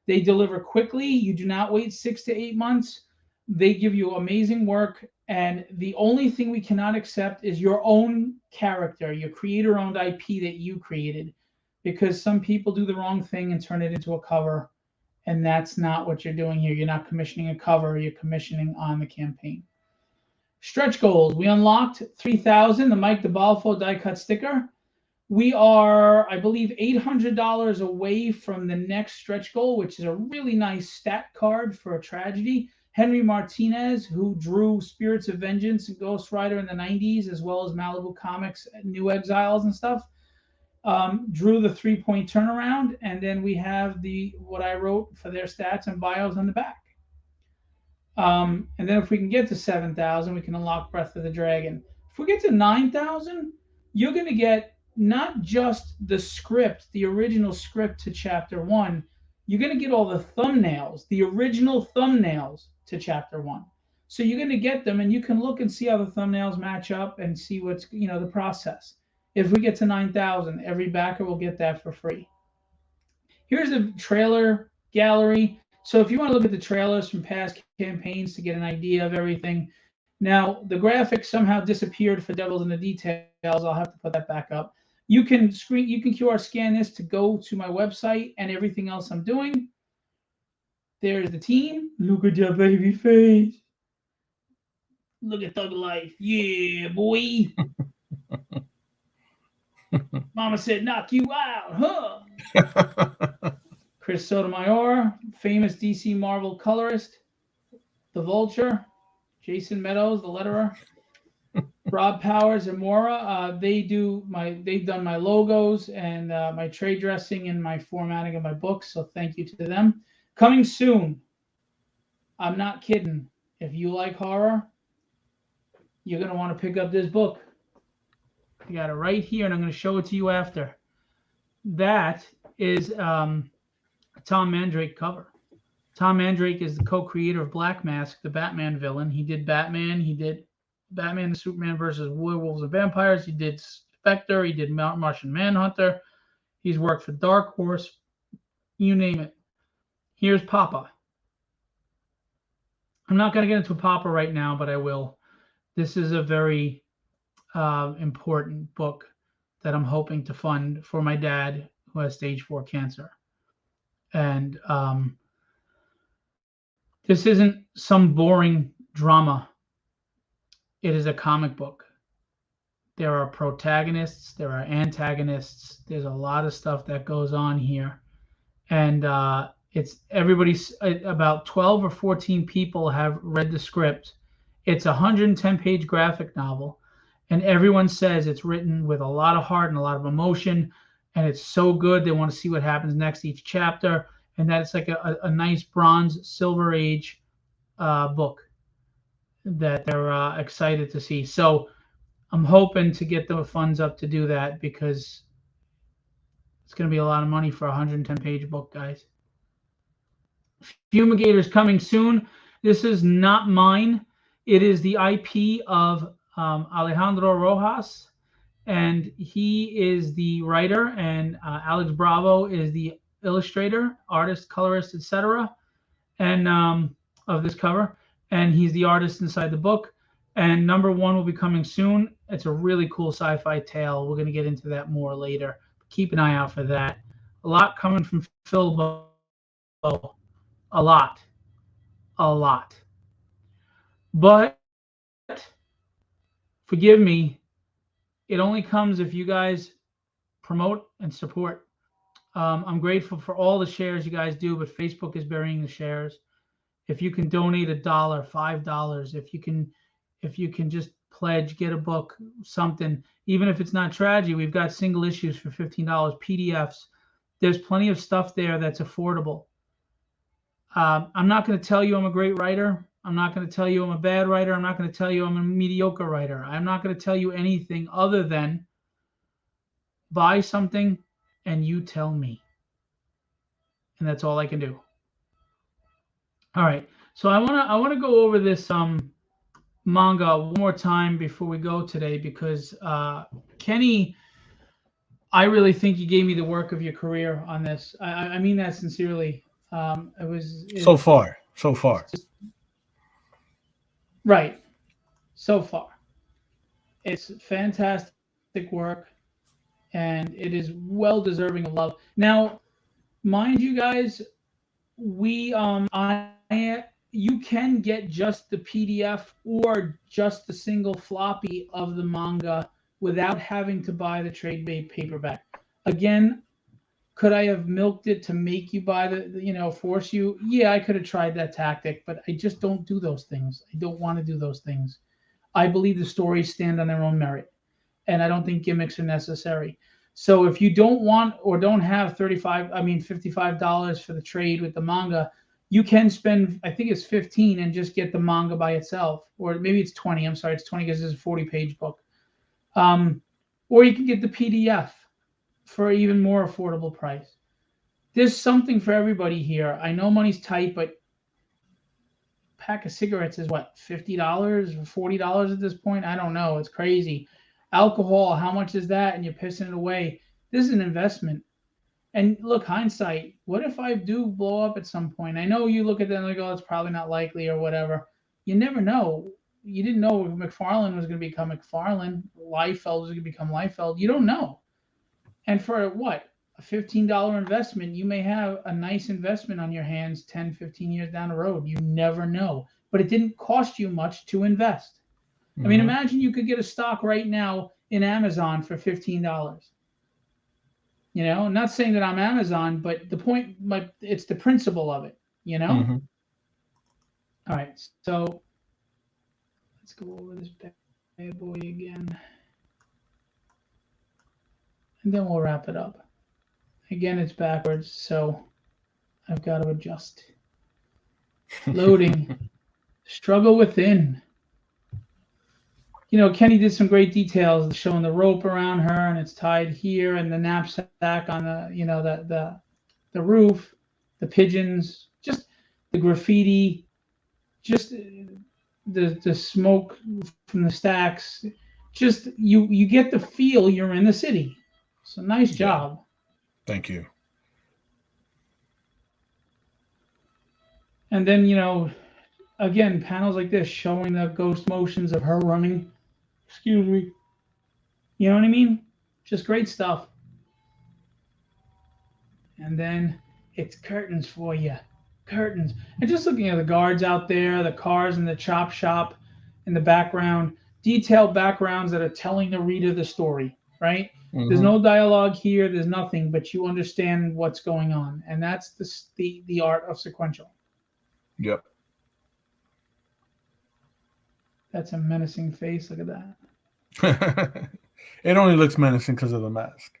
They deliver quickly. You do not wait 6 to 8 months. They give you amazing work. And the only thing we cannot accept is your own character, your creator-owned IP that you created, because some people do the wrong thing and turn it into a cover. And that's not what you're doing here. You're not commissioning a cover. You're commissioning on the campaign. Stretch goals. We unlocked 3,000, the Mike DeBalfo die cut sticker. We are, I believe, $800 away from the next stretch goal, which is a really nice stat card for a tragedy. Henry Martinez, who drew Spirits of Vengeance and Ghost Rider in the 90s, as well as Malibu Comics, New Exiles and stuff, drew the 3-point turnaround. And then we have what I wrote for their stats and bios on the back. And then if we can get to 7,000, we can unlock Breath of the Dragon. If we get to 9,000, you're going to get not just the script, the original script to chapter one. You're going to get all the thumbnails, the original thumbnails to chapter one. So you're going to get them, and you can look and see how the thumbnails match up and see what's the process. If we get to 9,000, every backer will get that for free. Here's a trailer gallery. So if you want to look at the trailers from past campaigns to get an idea of everything. Now, the graphics somehow disappeared for Devils in the Details. I'll have to put that back up. You can QR scan this to go to my website and everything else I'm doing. There's the team. Look at your baby face. Look at Thug Life. Yeah, boy. Mama said knock you out, huh? Chris Sotomayor, famous DC Marvel colorist. The Vulture. Jason Meadows, the letterer. Rob Powers and Mora, they've done my logos and my trade dressing and my formatting of my books. So thank you to them. Coming soon. I'm not kidding. If you like horror, you're gonna want to pick up this book. I got it right here, and I'm gonna show it to you after. That is a Tom Mandrake cover. Tom Mandrake is the co-creator of Black Mask, the Batman villain. He did Batman. He did Batman and Superman versus Werewolves and Vampires. He did Spectre. He did Martian Manhunter. He's worked for Dark Horse. You name it. Here's Papa. I'm not going to get into Papa right now, but I will. This is a very important book that I'm hoping to fund for my dad who has stage 4 cancer. And this isn't some boring drama. It is a comic book. There are protagonists, there are antagonists. There's a lot of stuff that goes on here. And everybody's about 12 or 14 people have read the script. It's a 110-page graphic novel. And everyone says it's written with a lot of heart and a lot of emotion. And it's so good. They want to see what happens next each chapter. And that's like a nice bronze, silver age book that they're excited to see. So I'm hoping to get the funds up to do that because it's going to be a lot of money for a 110-page book, guys. Fumigator's coming soon. This is not mine. It is the IP of Alejandro Rojas, and he is the writer, and Alex Bravo is the illustrator, artist, colorist, etc., and of this cover. And he's the artist inside the book. And number 1 will be coming soon. It's a really cool sci-fi tale. We're going to get into that more later. Keep an eye out for that. A lot coming from Phil Bo. A lot. But forgive me, it only comes if you guys promote and support. I'm grateful for all the shares you guys do, but Facebook is burying the shares. If you can donate $1, $5, if you can just pledge, get a book, something, even if it's not tragedy, we've got single issues for $15, PDFs. There's plenty of stuff there that's affordable. I'm not going to tell you I'm a great writer. I'm not going to tell you I'm a bad writer. I'm not going to tell you I'm a mediocre writer. I'm not going to tell you anything other than buy something and you tell me. And that's all I can do. All right. So I want to go over this manga one more time before we go today because Kenny, I really think you gave me the work of your career on this. I mean that sincerely. So far. Right. So far. It's fantastic work, and it is well deserving of love. Now, mind you guys, you can get just the PDF or just the single floppy of the manga without having to buy the trade paperback. Again, could I have milked it to make you buy force you? Yeah, I could have tried that tactic, but I just don't do those things. I don't want to do those things. I believe the stories stand on their own merit, and I don't think gimmicks are necessary. So if you don't want or don't have $55 for the trade with the manga, you can spend, I think it's 15 and just get the manga by itself, or maybe it's 20. I'm sorry, it's 20 because it's a 40-page book. or you can get the PDF for an even more affordable price. There's something for everybody here. I know money's tight, but pack of cigarettes is what, $50 or $40 at this point? I don't know. It's crazy. Alcohol, how much is that? And you're pissing it away. This is an investment. And look, hindsight, what if I do blow up at some point? I know you look at that and like, oh, it's probably not likely or whatever. You never know. You didn't know McFarlane was going to become McFarlane, Liefeld was going to become Liefeld. You don't know. And for what? A $15 investment, you may have a nice investment on your hands 10, 15 years down the road. You never know. But it didn't cost you much to invest. I mean, imagine you could get a stock right now in Amazon for $15. I'm not saying that I'm Amazon, but the point, it's the principle of it, Mm-hmm. All right, so let's go over this bad boy again. And then we'll wrap it up. Again, it's backwards, so I've got to adjust. Loading. Struggle within. Kenny did some great details showing the rope around her, and it's tied here, and the knapsack on the roof, the pigeons, just the graffiti, just the smoke from the stacks. Just you get the feel you're in the city. So nice job. Thank you. And then again, panels like this showing the ghost motions of her running. Excuse me. You know what I mean? Just great stuff. And then it's curtains for you. Curtains. And just looking at the guards out there, the cars in the chop shop in the background, detailed backgrounds that are telling the reader the story, right? Mm-hmm. There's no dialogue here. There's nothing, but you understand what's going on. And that's the art of sequential. Yep. That's a menacing face. Look at that. It only looks menacing because of the mask.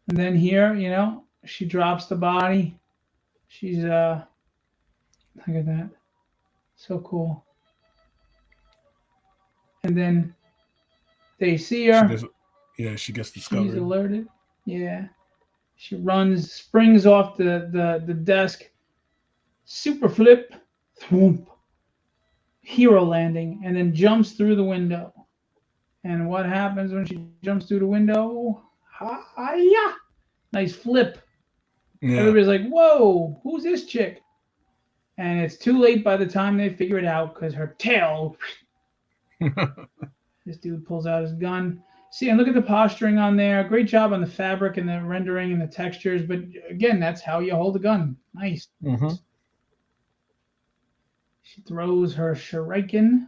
And then here, she drops the body. She's look at that. So cool. And then they see her. She gets discovered. She's alerted. Yeah. She runs, springs off the desk, super flip, thwoomp, hero landing, and then jumps through the window. And what happens when she jumps through the window? Hi-ya! Nice flip. Yeah. Everybody's like, whoa, who's this chick? And it's too late by the time they figure it out because her tail. This dude pulls out his gun. See, and look at the posturing on there. Great job on the fabric and the rendering and the textures. But again, that's how you hold a gun. Nice. Mm-hmm. She throws her shuriken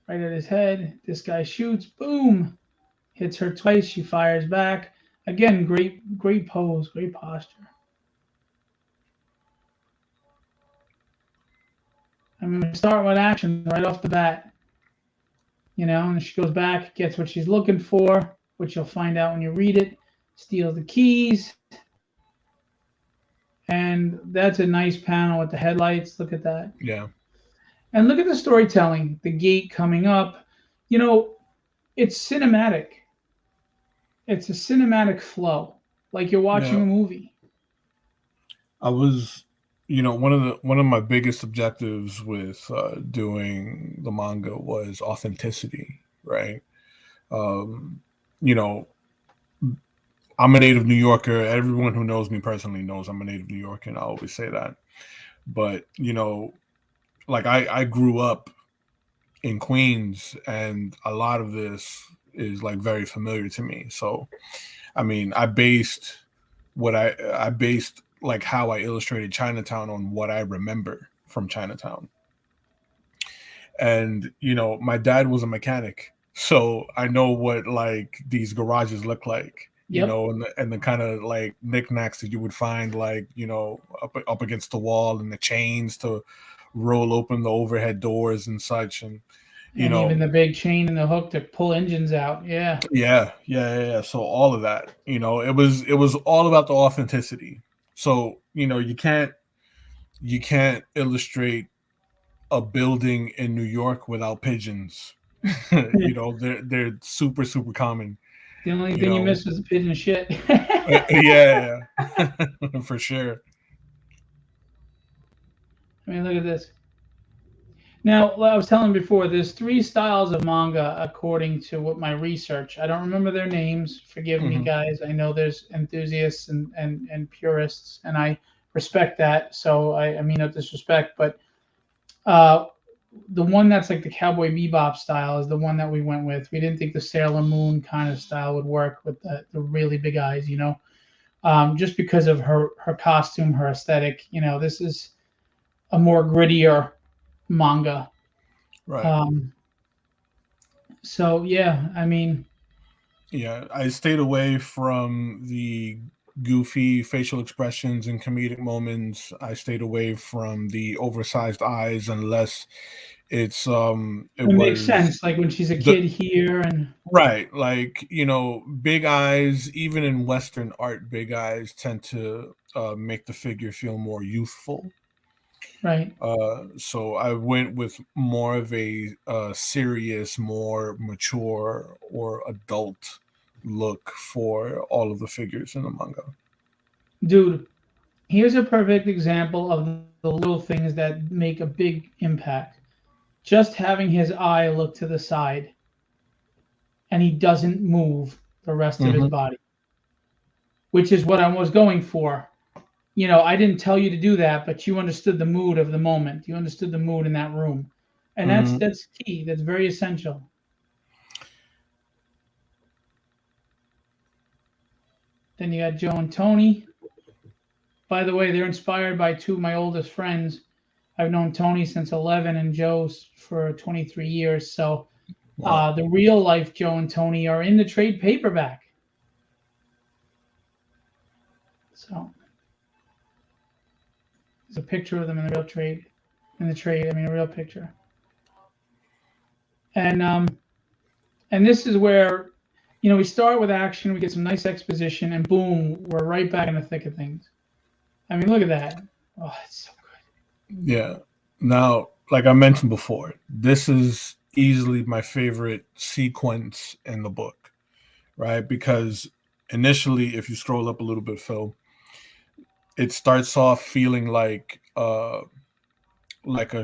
right at his head. This guy shoots. Boom. Hits her twice. She fires back. Again, great pose. Great posture. I'm going to start with action right off the bat. And she goes back, gets what she's looking for, which you'll find out when you read it, steals the keys. And that's a nice panel with the headlights. Look at that. Yeah. And look at the storytelling, the gate coming up. It's cinematic. It's a cinematic flow, like you're watching a movie. I was, one of my biggest objectives with doing the manga was authenticity, right? I'm a native New Yorker. Everyone who knows me personally knows I'm a native New Yorker, and I always say that. But, like I grew up in Queens, and a lot of this is like very familiar to me. So, I mean, I based like how I illustrated Chinatown on what I remember from Chinatown. And, my dad was a mechanic, so I know what like these garages look like, yep. And the kind of like knickknacks that you would find like, up against the wall, and the chains to roll open the overhead doors and such. And even the big chain and the hook to pull engines out. Yeah. Yeah. So all of that, it was all about the authenticity. So, you can't illustrate a building in New York without pigeons. You know, they're super super common. The only You thing you know, missed was the pigeon shit. yeah, for sure. I mean, look at this. Now, I was telling before, there's three styles of manga according to what my research. I don't remember their names. Forgive me, Hmm. guys. I know there's enthusiasts and purists, and I respect that. So I mean no disrespect, but uh, the one that's like the Cowboy Bebop style is the one that we went with. We didn't think the Sailor Moon kind of style would work with the really big eyes, just because of her costume, her aesthetic. This is a more grittier manga. Right. Um, so yeah, I mean, Yeah, I stayed away from the goofy facial expressions and comedic moments. I stayed away from the oversized eyes unless it it makes was sense. Like when she's a the kid here, and right, like, big eyes, even in Western art, big eyes tend to make the figure feel more youthful. right, So I went with more of a serious, more mature or adult look for all of the figures in the manga. dude. Here's a perfect example of the little things that make a big impact. Just having his eye look to the side, and he doesn't move the rest of his Hmm. body, which is what I was going for. I didn't tell you to do that, but you understood the mood of the moment. You understood the mood in that room, and that's Hmm. that's key. That's very essential. Then you got Joe and Tony. By the way, they're inspired by two of my oldest friends. I've known Tony since 11 and Joe for 23 years. So Wow, the real life Joe and Tony are in the trade paperback. So there's a picture of them in the real trade. In the trade, I mean a real picture. And this is where we start with action, we get some nice exposition, and boom, we're right back in the thick of things. I mean, look at that. Oh, it's so yeah. Now, like I mentioned before, this is easily my favorite sequence in the book, right? Because initially, if you scroll up a little bit, Phil, it starts off feeling like a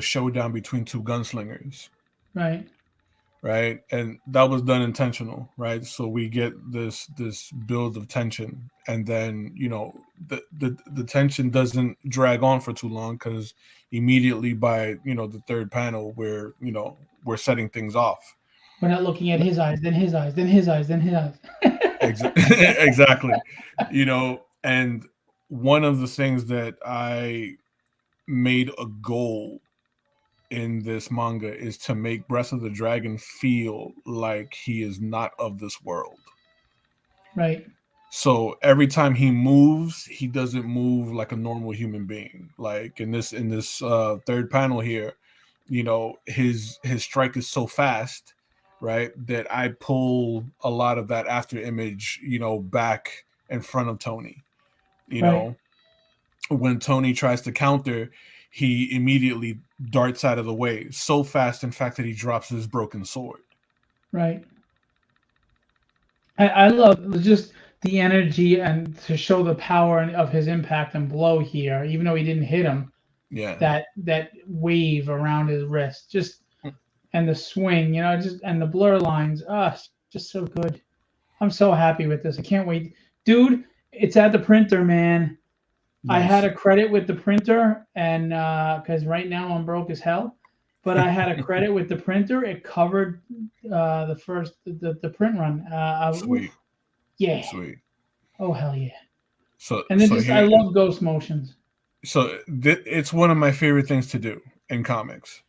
showdown between two gunslingers, good. Right, right? And that was done intentional, right? So we get this build of tension, and then the tension doesn't drag on for too long because immediately by the third panel we're setting things off. we're not looking at his eyes, then his eyes, then his eyes, then his eyes. Exactly, and one of the things that I made a goal in this manga is to make Breath of the Dragon feel like he is not of this world. Right, So every time he moves, he doesn't move like a normal human being. Like in this third panel here, his strike is so fast, right, that I pull a lot of that after image, back in front of Tony. You right, know, when Tony tries to counter, he immediately darts out of the way so fast, in fact, that he drops his broken sword. right. I love just the energy and to show the power of his impact and blow here, even though he didn't hit him. Yeah. That wave around his wrist, just and the swing, just and the blur lines. Just so good. I'm so happy with this. I can't wait, dude. It's at the printer, man. I had Nice. a credit with the printer, and because right now I'm broke as hell, but I had a credit with the printer. It covered the first the print run. Oof, Sweet. yeah. Sweet. Oh hell yeah. So And then so just I here love ghost motions. it's one of my favorite things to do in comics,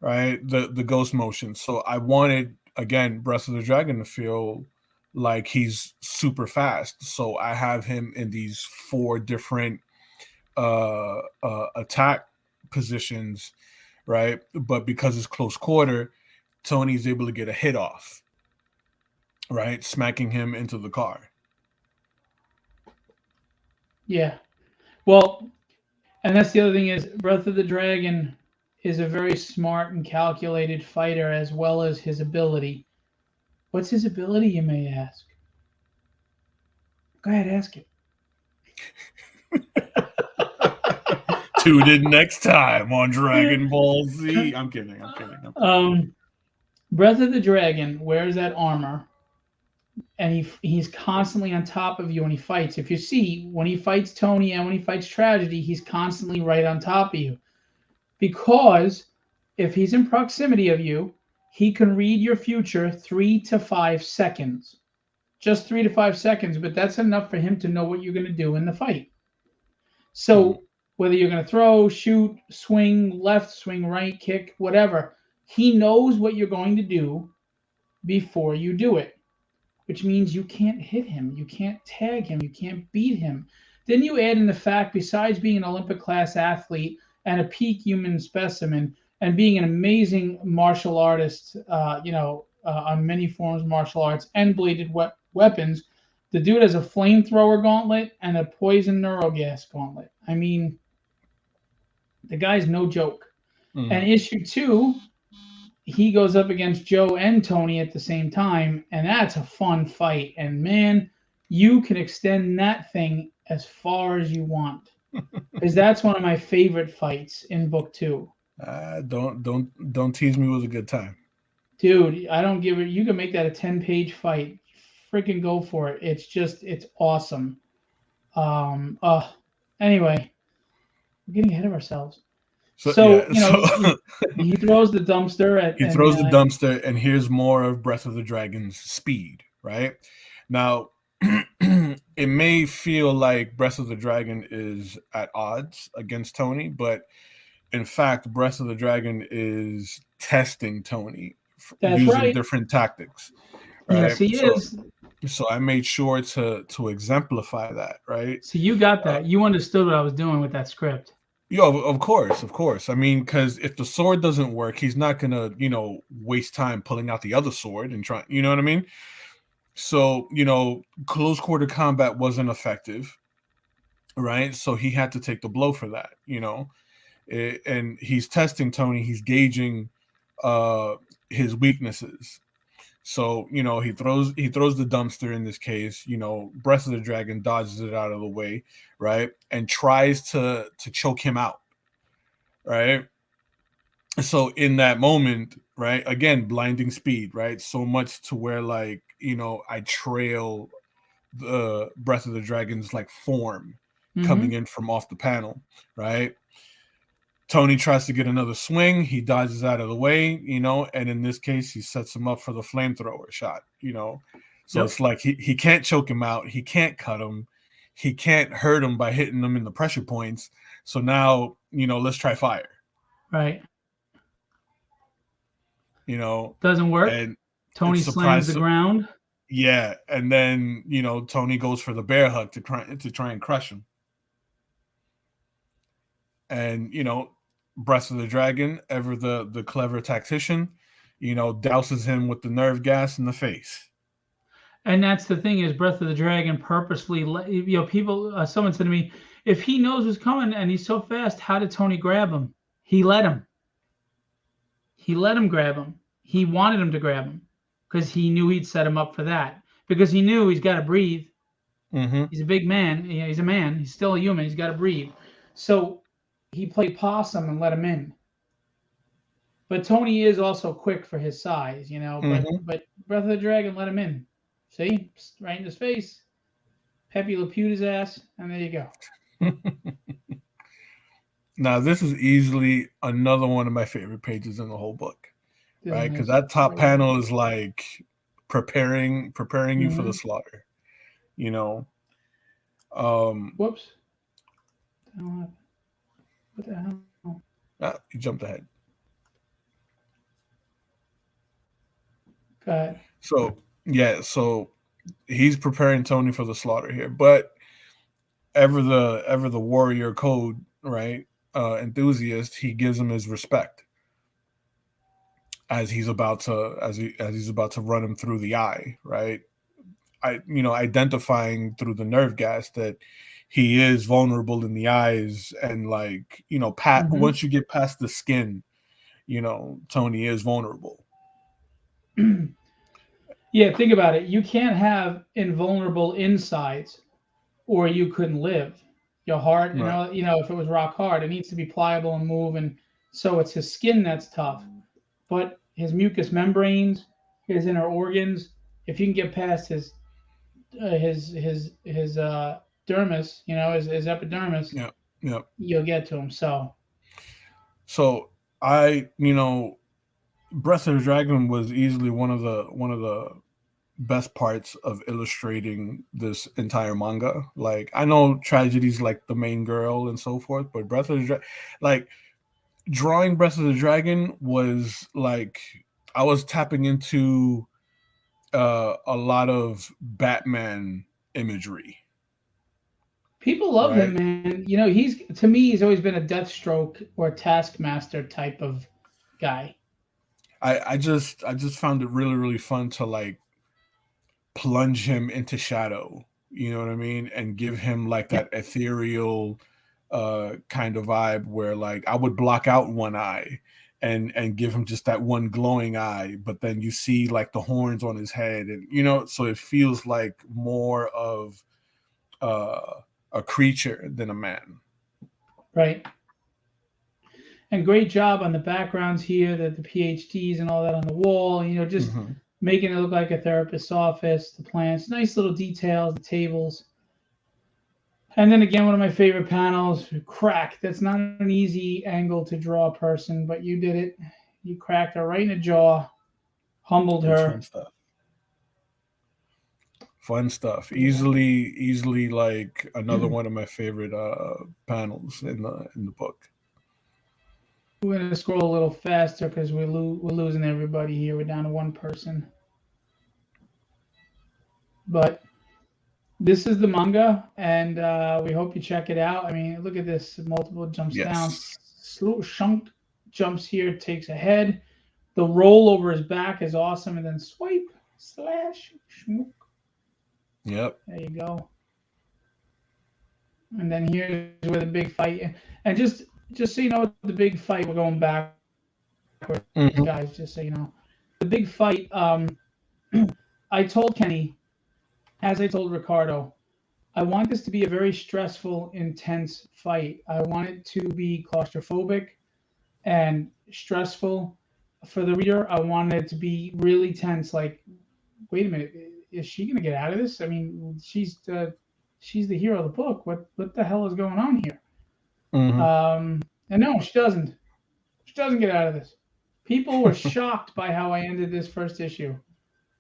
right? The ghost motion. So I wanted, again, Breath of the Dragon to feel like he's super fast. So I have him in these four different attack positions, right? But because it's close quarter, Tony's able to get a hit off, right? Smacking him into the car. Yeah. Well, and that's the other thing is Breath of the Dragon. is a very smart and calculated fighter as well as his ability. What's his ability, you may ask? Go ahead, ask it. Tune in next time on Dragon Ball Z. I'm kidding. I'm kidding. I'm kidding. Breath of the Dragon wears that armor, and he's constantly on top of you when he fights. If you see, when he fights Tony and when he fights Tragedy, he's constantly right on top of you. Because if he's in proximity of you, he can read your future 3 to 5 seconds. Just 3 to 5 seconds, but that's enough for him to know what you're going to do in the fight. So whether you're going to throw, shoot, swing left, swing right, kick, whatever, he knows what you're going to do before you do it, which means you can't hit him, you can't tag him, you can't beat him. Then you add in the fact, besides being an Olympic class athlete and a peak human specimen, and being an amazing martial artist, on many forms of martial arts and bladed weapons, the dude has a flamethrower gauntlet and a poison neurogas gauntlet. I mean, the guy's no joke. And issue 2, he goes up against Joe and Tony at the same time, and that's a fun fight. And man, you can extend that thing as far as you want, because that's one of my favorite fights in book 2. Don't tease me with a good time, dude. I don't give it. You can make that a 10-page fight. Freaking go for it. It's awesome. Anyway, we're getting ahead of ourselves. So he throws the dumpster. He throws the dumpster, and here's more of Breath of the Dragon's speed. Right now, it may feel like Breath of the Dragon is at odds against Tony, but in fact, Breath of the Dragon is testing Tony using different tactics. Right? Yes, he is. So I made sure to exemplify that, right? So you got that. You understood what I was doing with that script. Yeah, of course. I mean, because if the sword doesn't work, he's not gonna, waste time pulling out the other sword and trying. You know what I mean? So close quarter combat wasn't effective, right? So he had to take the blow for that. And he's testing Tony. He's gauging his weaknesses. So he throws the dumpster in this case. Breath of the Dragon dodges it out of the way, right, and tries to choke him out, right. So in that moment, right, again, blinding speed, right, so much to where I trail the Breath of the Dragon's form coming in from off the panel, right. Tony tries to get another swing. He dodges out of the way, and in this case, he sets him up for the flamethrower shot, So It's like he can't choke him out. He can't cut him. He can't hurt him by hitting him in the pressure points. So now, let's try fire. Right. Doesn't work. And Tony slams the ground. Yeah. And then, Tony goes for the bear hug to try and crush him. And, Breath of the Dragon, ever the clever tactician, douses him with the nerve gas in the face. And that's the thing is, Breath of the Dragon purposely, people, someone said to me, if he knows what's coming and he's so fast, how did Tony grab him? He let him. He let him grab him. He wanted him to grab him because he knew he'd set him up for that. Because he knew he's got to breathe. Mm-hmm. He's a big man. He's a man. He's still a human. He's got to breathe. So he played possum and let him in. But Tony is also quick for his size, But Breath of the Dragon let him in. See? Right in his face. Pepe Le Pew's ass. And there you go. Now, this is easily another one of my favorite pages in the whole book. Right? Because that top panel is preparing you for the slaughter. Whoops. What the hell? You jumped ahead. Go ahead. So he's preparing Tony for the slaughter here, but ever the warrior code, right? Enthusiast, he gives him his respect as he's about to run him through the eye, right? Identifying through the nerve gas that he is vulnerable in the eyes, and once you get past the skin, Tony is vulnerable. Yeah, think about it. You can't have invulnerable insides, or you couldn't live. Your heart, Right. if it was rock hard, it needs to be pliable and move, and so it's his skin that's tough. But his mucous membranes, his inner organs, if you can get past his dermis, his epidermis, Yeah. Yeah. you'll get to him. So So Breath of the Dragon was easily one of the best parts of illustrating this entire manga. Like, I know tragedy's like the main girl and so forth, but like drawing Breath of the Dragon was like I was tapping into a lot of Batman imagery, people love him, right? man. He's always been a Deathstroke or Taskmaster type of guy. I just found it really really fun to like plunge him into shadow. You know what I mean? And give him like that ethereal kind of vibe where like I would block out one eye and give him just that one glowing eye, but then you see like the horns on his head, and so it feels like more of uh, a creature than a man. Right. And great job on the backgrounds here, the PhDs and all that on the wall. Just Hmm. making it look like a therapist's office. The plants, nice little details, the tables, and then again, one of my favorite panels, crack. That's not an easy angle to draw a person, but you did it. You cracked her right in the jaw, humbled It's fun her. stuff. Fun stuff. Easily like another one of my favorite panels in the book. We're gonna scroll a little faster because we're losing everybody here. We're down to one person, but this is the manga, and we hope you check it out. I mean, look at this: multiple jumps down, Yes. slow shunked jumps here, takes a head. The roll over his back is awesome, and then swipe slash. Shmoop. Yep. There you go. And then here's where the big fight. And just so you know, the big fight. We're going backwards, Hmm. guys. Just so you know, the big fight. I told Kenny, as I told Ricardo, I want this to be a very stressful, intense fight. I want it to be claustrophobic and stressful for the reader. I want it to be really tense. Like, wait a minute, is she gonna get out of this? I mean, she's the hero of the book. What the hell is going on here? Hmm. And no, she doesn't. She doesn't get out of this. People were shocked by how I ended this first issue.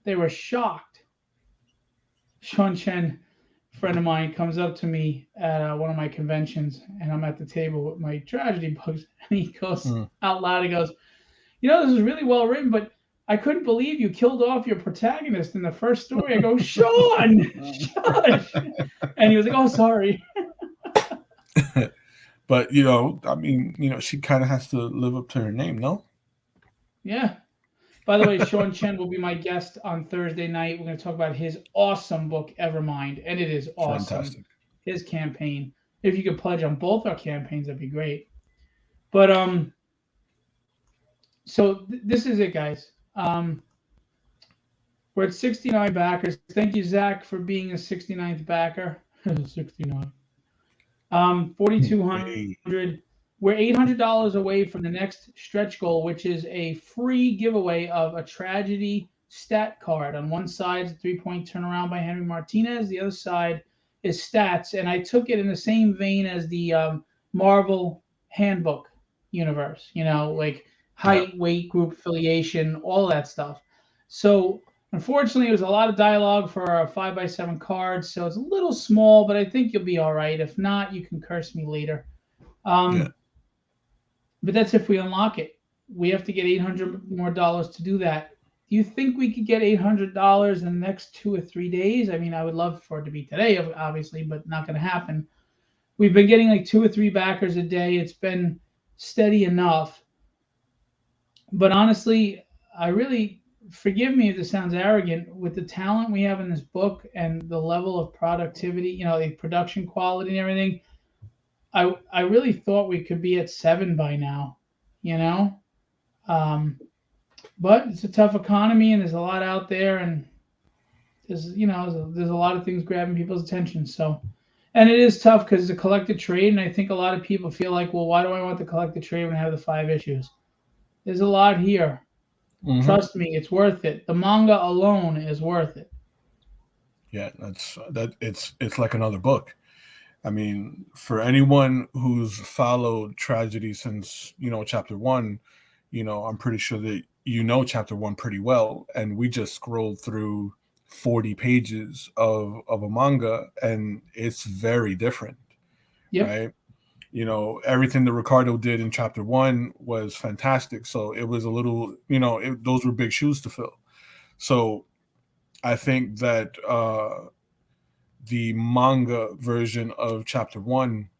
They were shocked. Sean Chen, friend of mine, comes up to me at one of my conventions, and I'm at the table with my tragedy books, and he goes out loud. He goes, this is really well written, but I couldn't believe you killed off your protagonist in the first story. I go, Sean, shush. And he was like, oh, sorry. But I mean, she kind of has to live up to her name, no? Yeah. By the way, Sean Chen will be my guest on Thursday night. We're going to talk about his awesome book, Evermind, and it is awesome. Fantastic. His campaign. If you could pledge on both our campaigns, that'd be great. But so this is it, guys. We're at 69 backers. Thank you, Zach, for being a 69th backer. 69. 4,200. Hey. We're $800 away from the next stretch goal, which is a free giveaway of a tragedy stat card. On one side is a 3-point turnaround by Henry Martinez. The other side is stats, and I took it in the same vein as the Marvel handbook universe. Like Yeah. height, weight, group affiliation, all that stuff. So unfortunately, it was a lot of dialogue for a 5x7 card, so it's a little small, but I think you'll be all right. If not, you can curse me later. Yeah. But that's if we unlock it. We have to get $800 more to do that. Do you think we could get $800 in the next 2 or 3 days? I mean, I would love for it to be today, obviously, but not going to happen. We've been getting like 2 or 3 backers a day. It's been steady enough. But honestly, I really, forgive me if this sounds arrogant, with the talent we have in this book and the level of productivity, the production quality and everything, I really thought we could be at 7 by now, you know? But it's a tough economy, and there's a lot out there, and there's a lot of things grabbing people's attention. So, and it is tough because it's a collected trade, and I think a lot of people feel like, well, why do I want the collected trade when I have the 5 issues? There's a lot here. Mm-hmm. Trust me, it's worth it. The manga alone is worth it. Yeah, it's like another book. I mean, for anyone who's followed tragedy since, chapter one, I'm pretty sure that chapter one pretty well. And we just scrolled through 40 pages of a manga, and it's very different, Yep, right? Everything that Ricardo did in chapter one was fantastic. So it was a little, those were big shoes to fill. So I think that the manga version of chapter one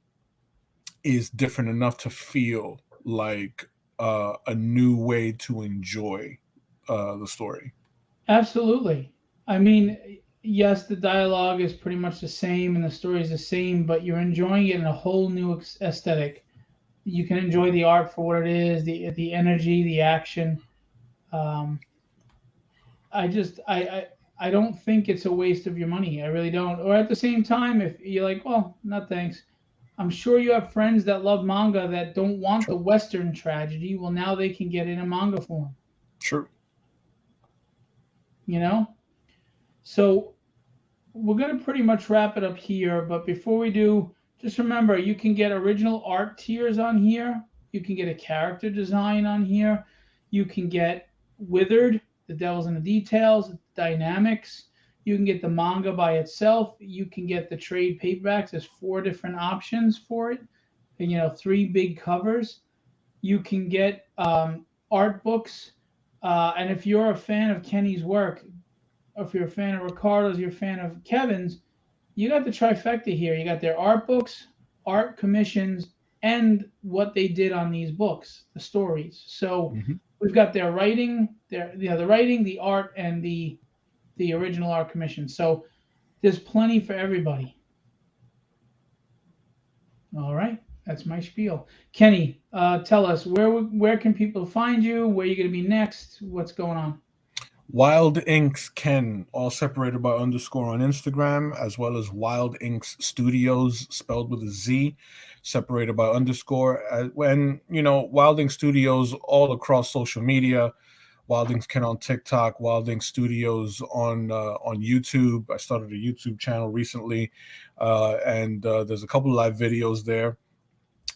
is different enough to feel like a new way to enjoy the story. absolutely. I mean, yes, the dialogue is pretty much the same and the story is the same, but you're enjoying it in a whole new aesthetic. You can enjoy the art for what it is, the energy, the action. Um, I just I don't think it's a waste of your money. I really don't. Or at the same time, if you're like, well, no thanks. I'm sure you have friends that love manga that don't want the True. Western tragedy. Well, now they can get it in manga form. True. You know. So we're gonna pretty much wrap it up here. But before we do, just remember you can get original art tiers on here. You can get a character design on here. You can get Withered, the Devil's in the Details, Dynamics. You can get the manga by itself. You can get the trade paperbacks. There's 4 different options for it. And, 3 big covers. You can get art books. And if you're a fan of Kenny's work, or if you're a fan of Ricardo's, you're a fan of Kevin's, you got the trifecta here. You got their art books, art commissions, and what they did on these books, the stories. So Hmm. we've got their writing, the writing, the art, and the original art commission. So there's plenty for everybody. All right, that's my spiel. Kenny, tell us where can people find you? Where you going to be next? What's going on? Wild Inks Ken, all separated by underscore on Instagram, as well as Wild Inks Studios, spelled with a Z, separated by underscore. When Wild Inks Studios all across social media. Wild Inks Ken on TikTok, Wild Inks Studios on YouTube. I started a YouTube channel recently, and there's a couple of live videos there.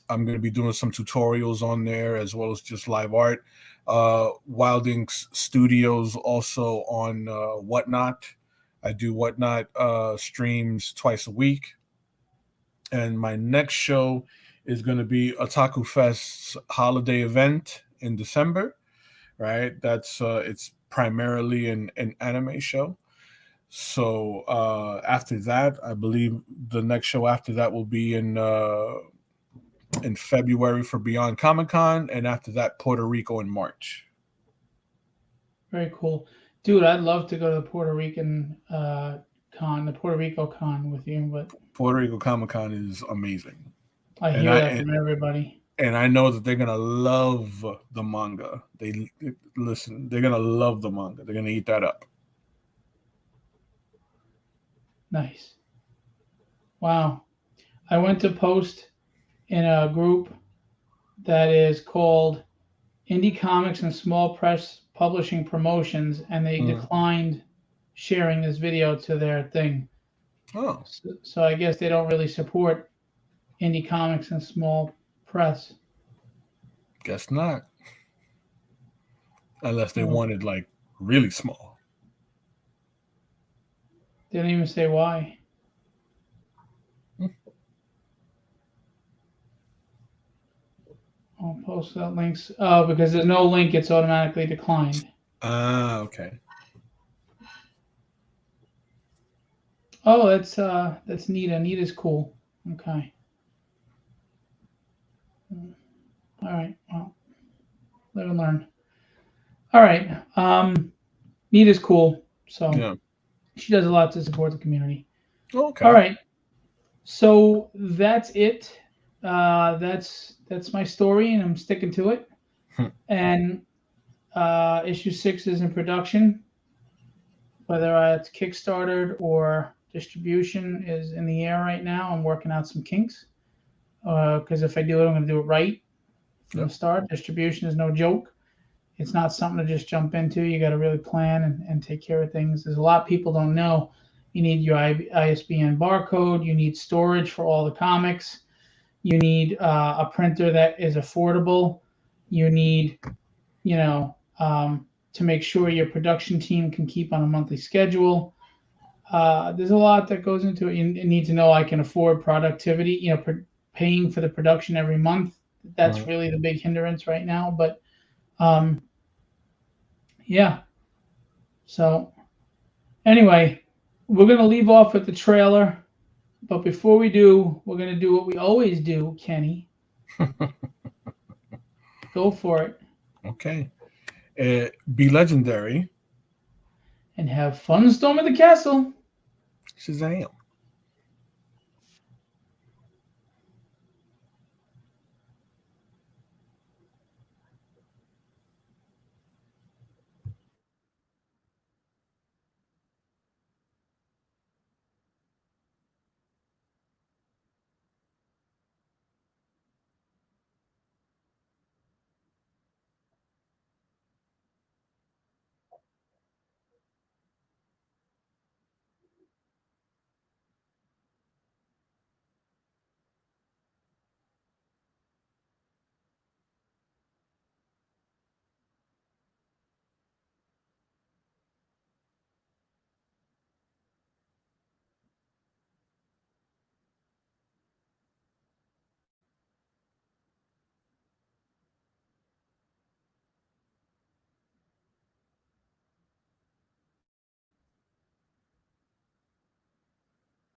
I'm going to be doing some tutorials on there as well as just live art. Wild Inks Studios also on Whatnot. I do Whatnot streams twice a week. And my next show is going to be Otaku Fest's holiday event in December, right? That's it's primarily an anime show. So after that, I believe the next show after that will be in February for Beyond Comic Con, and after that, Puerto Rico in March. Very cool, dude. I'd love to go to the Puerto Rican con, the Puerto Rico con with you, but Puerto Rico Comic Con is amazing, I and hear I that and, from everybody. and I know that they're gonna love the manga. They listen. They're gonna love the manga. They're gonna eat that up. Nice. Wow. I went to post in a group that is called Indie Comics and Small Press Publishing Promotions, and they Mm. declined sharing this video to their thing. Oh, So I guess they don't really support indie comics and small press. guess not. Unless they Well, wanted like really small. they didn't even say why. Hmm. I'll post that links. Oh, because there's no link, it's automatically declined. Ah, okay. Oh, that's Nita. Nita's cool. Okay. All right. Well, live and learn. All right. Nita's cool. So Yeah. she does a lot to support the community. All Okay. right. So that's it. That's my story, and I'm sticking to it. Hmm. And Issue 6 is in production. Whether it's kickstarted or distribution is in the air right now. I'm working out some kinks because if I do it, I'm going to do it right from the start. Distribution is no joke. It's not something to just jump into. You got to really plan and take care of things. There's a lot of people don't know. You need your ISBN barcode. You need storage for all the comics. You need a printer that is affordable. You need, to make sure your production team can keep on a monthly schedule. There's a lot that goes into it. You need to know I can afford productivity, paying for the production every month. That's really the big hindrance right now. But yeah. So anyway, we're going to leave off with the trailer. But before we do, we're going to do what we always do, Kenny. Go for it. Okay. Be legendary. And have fun storming the castle. Shazam.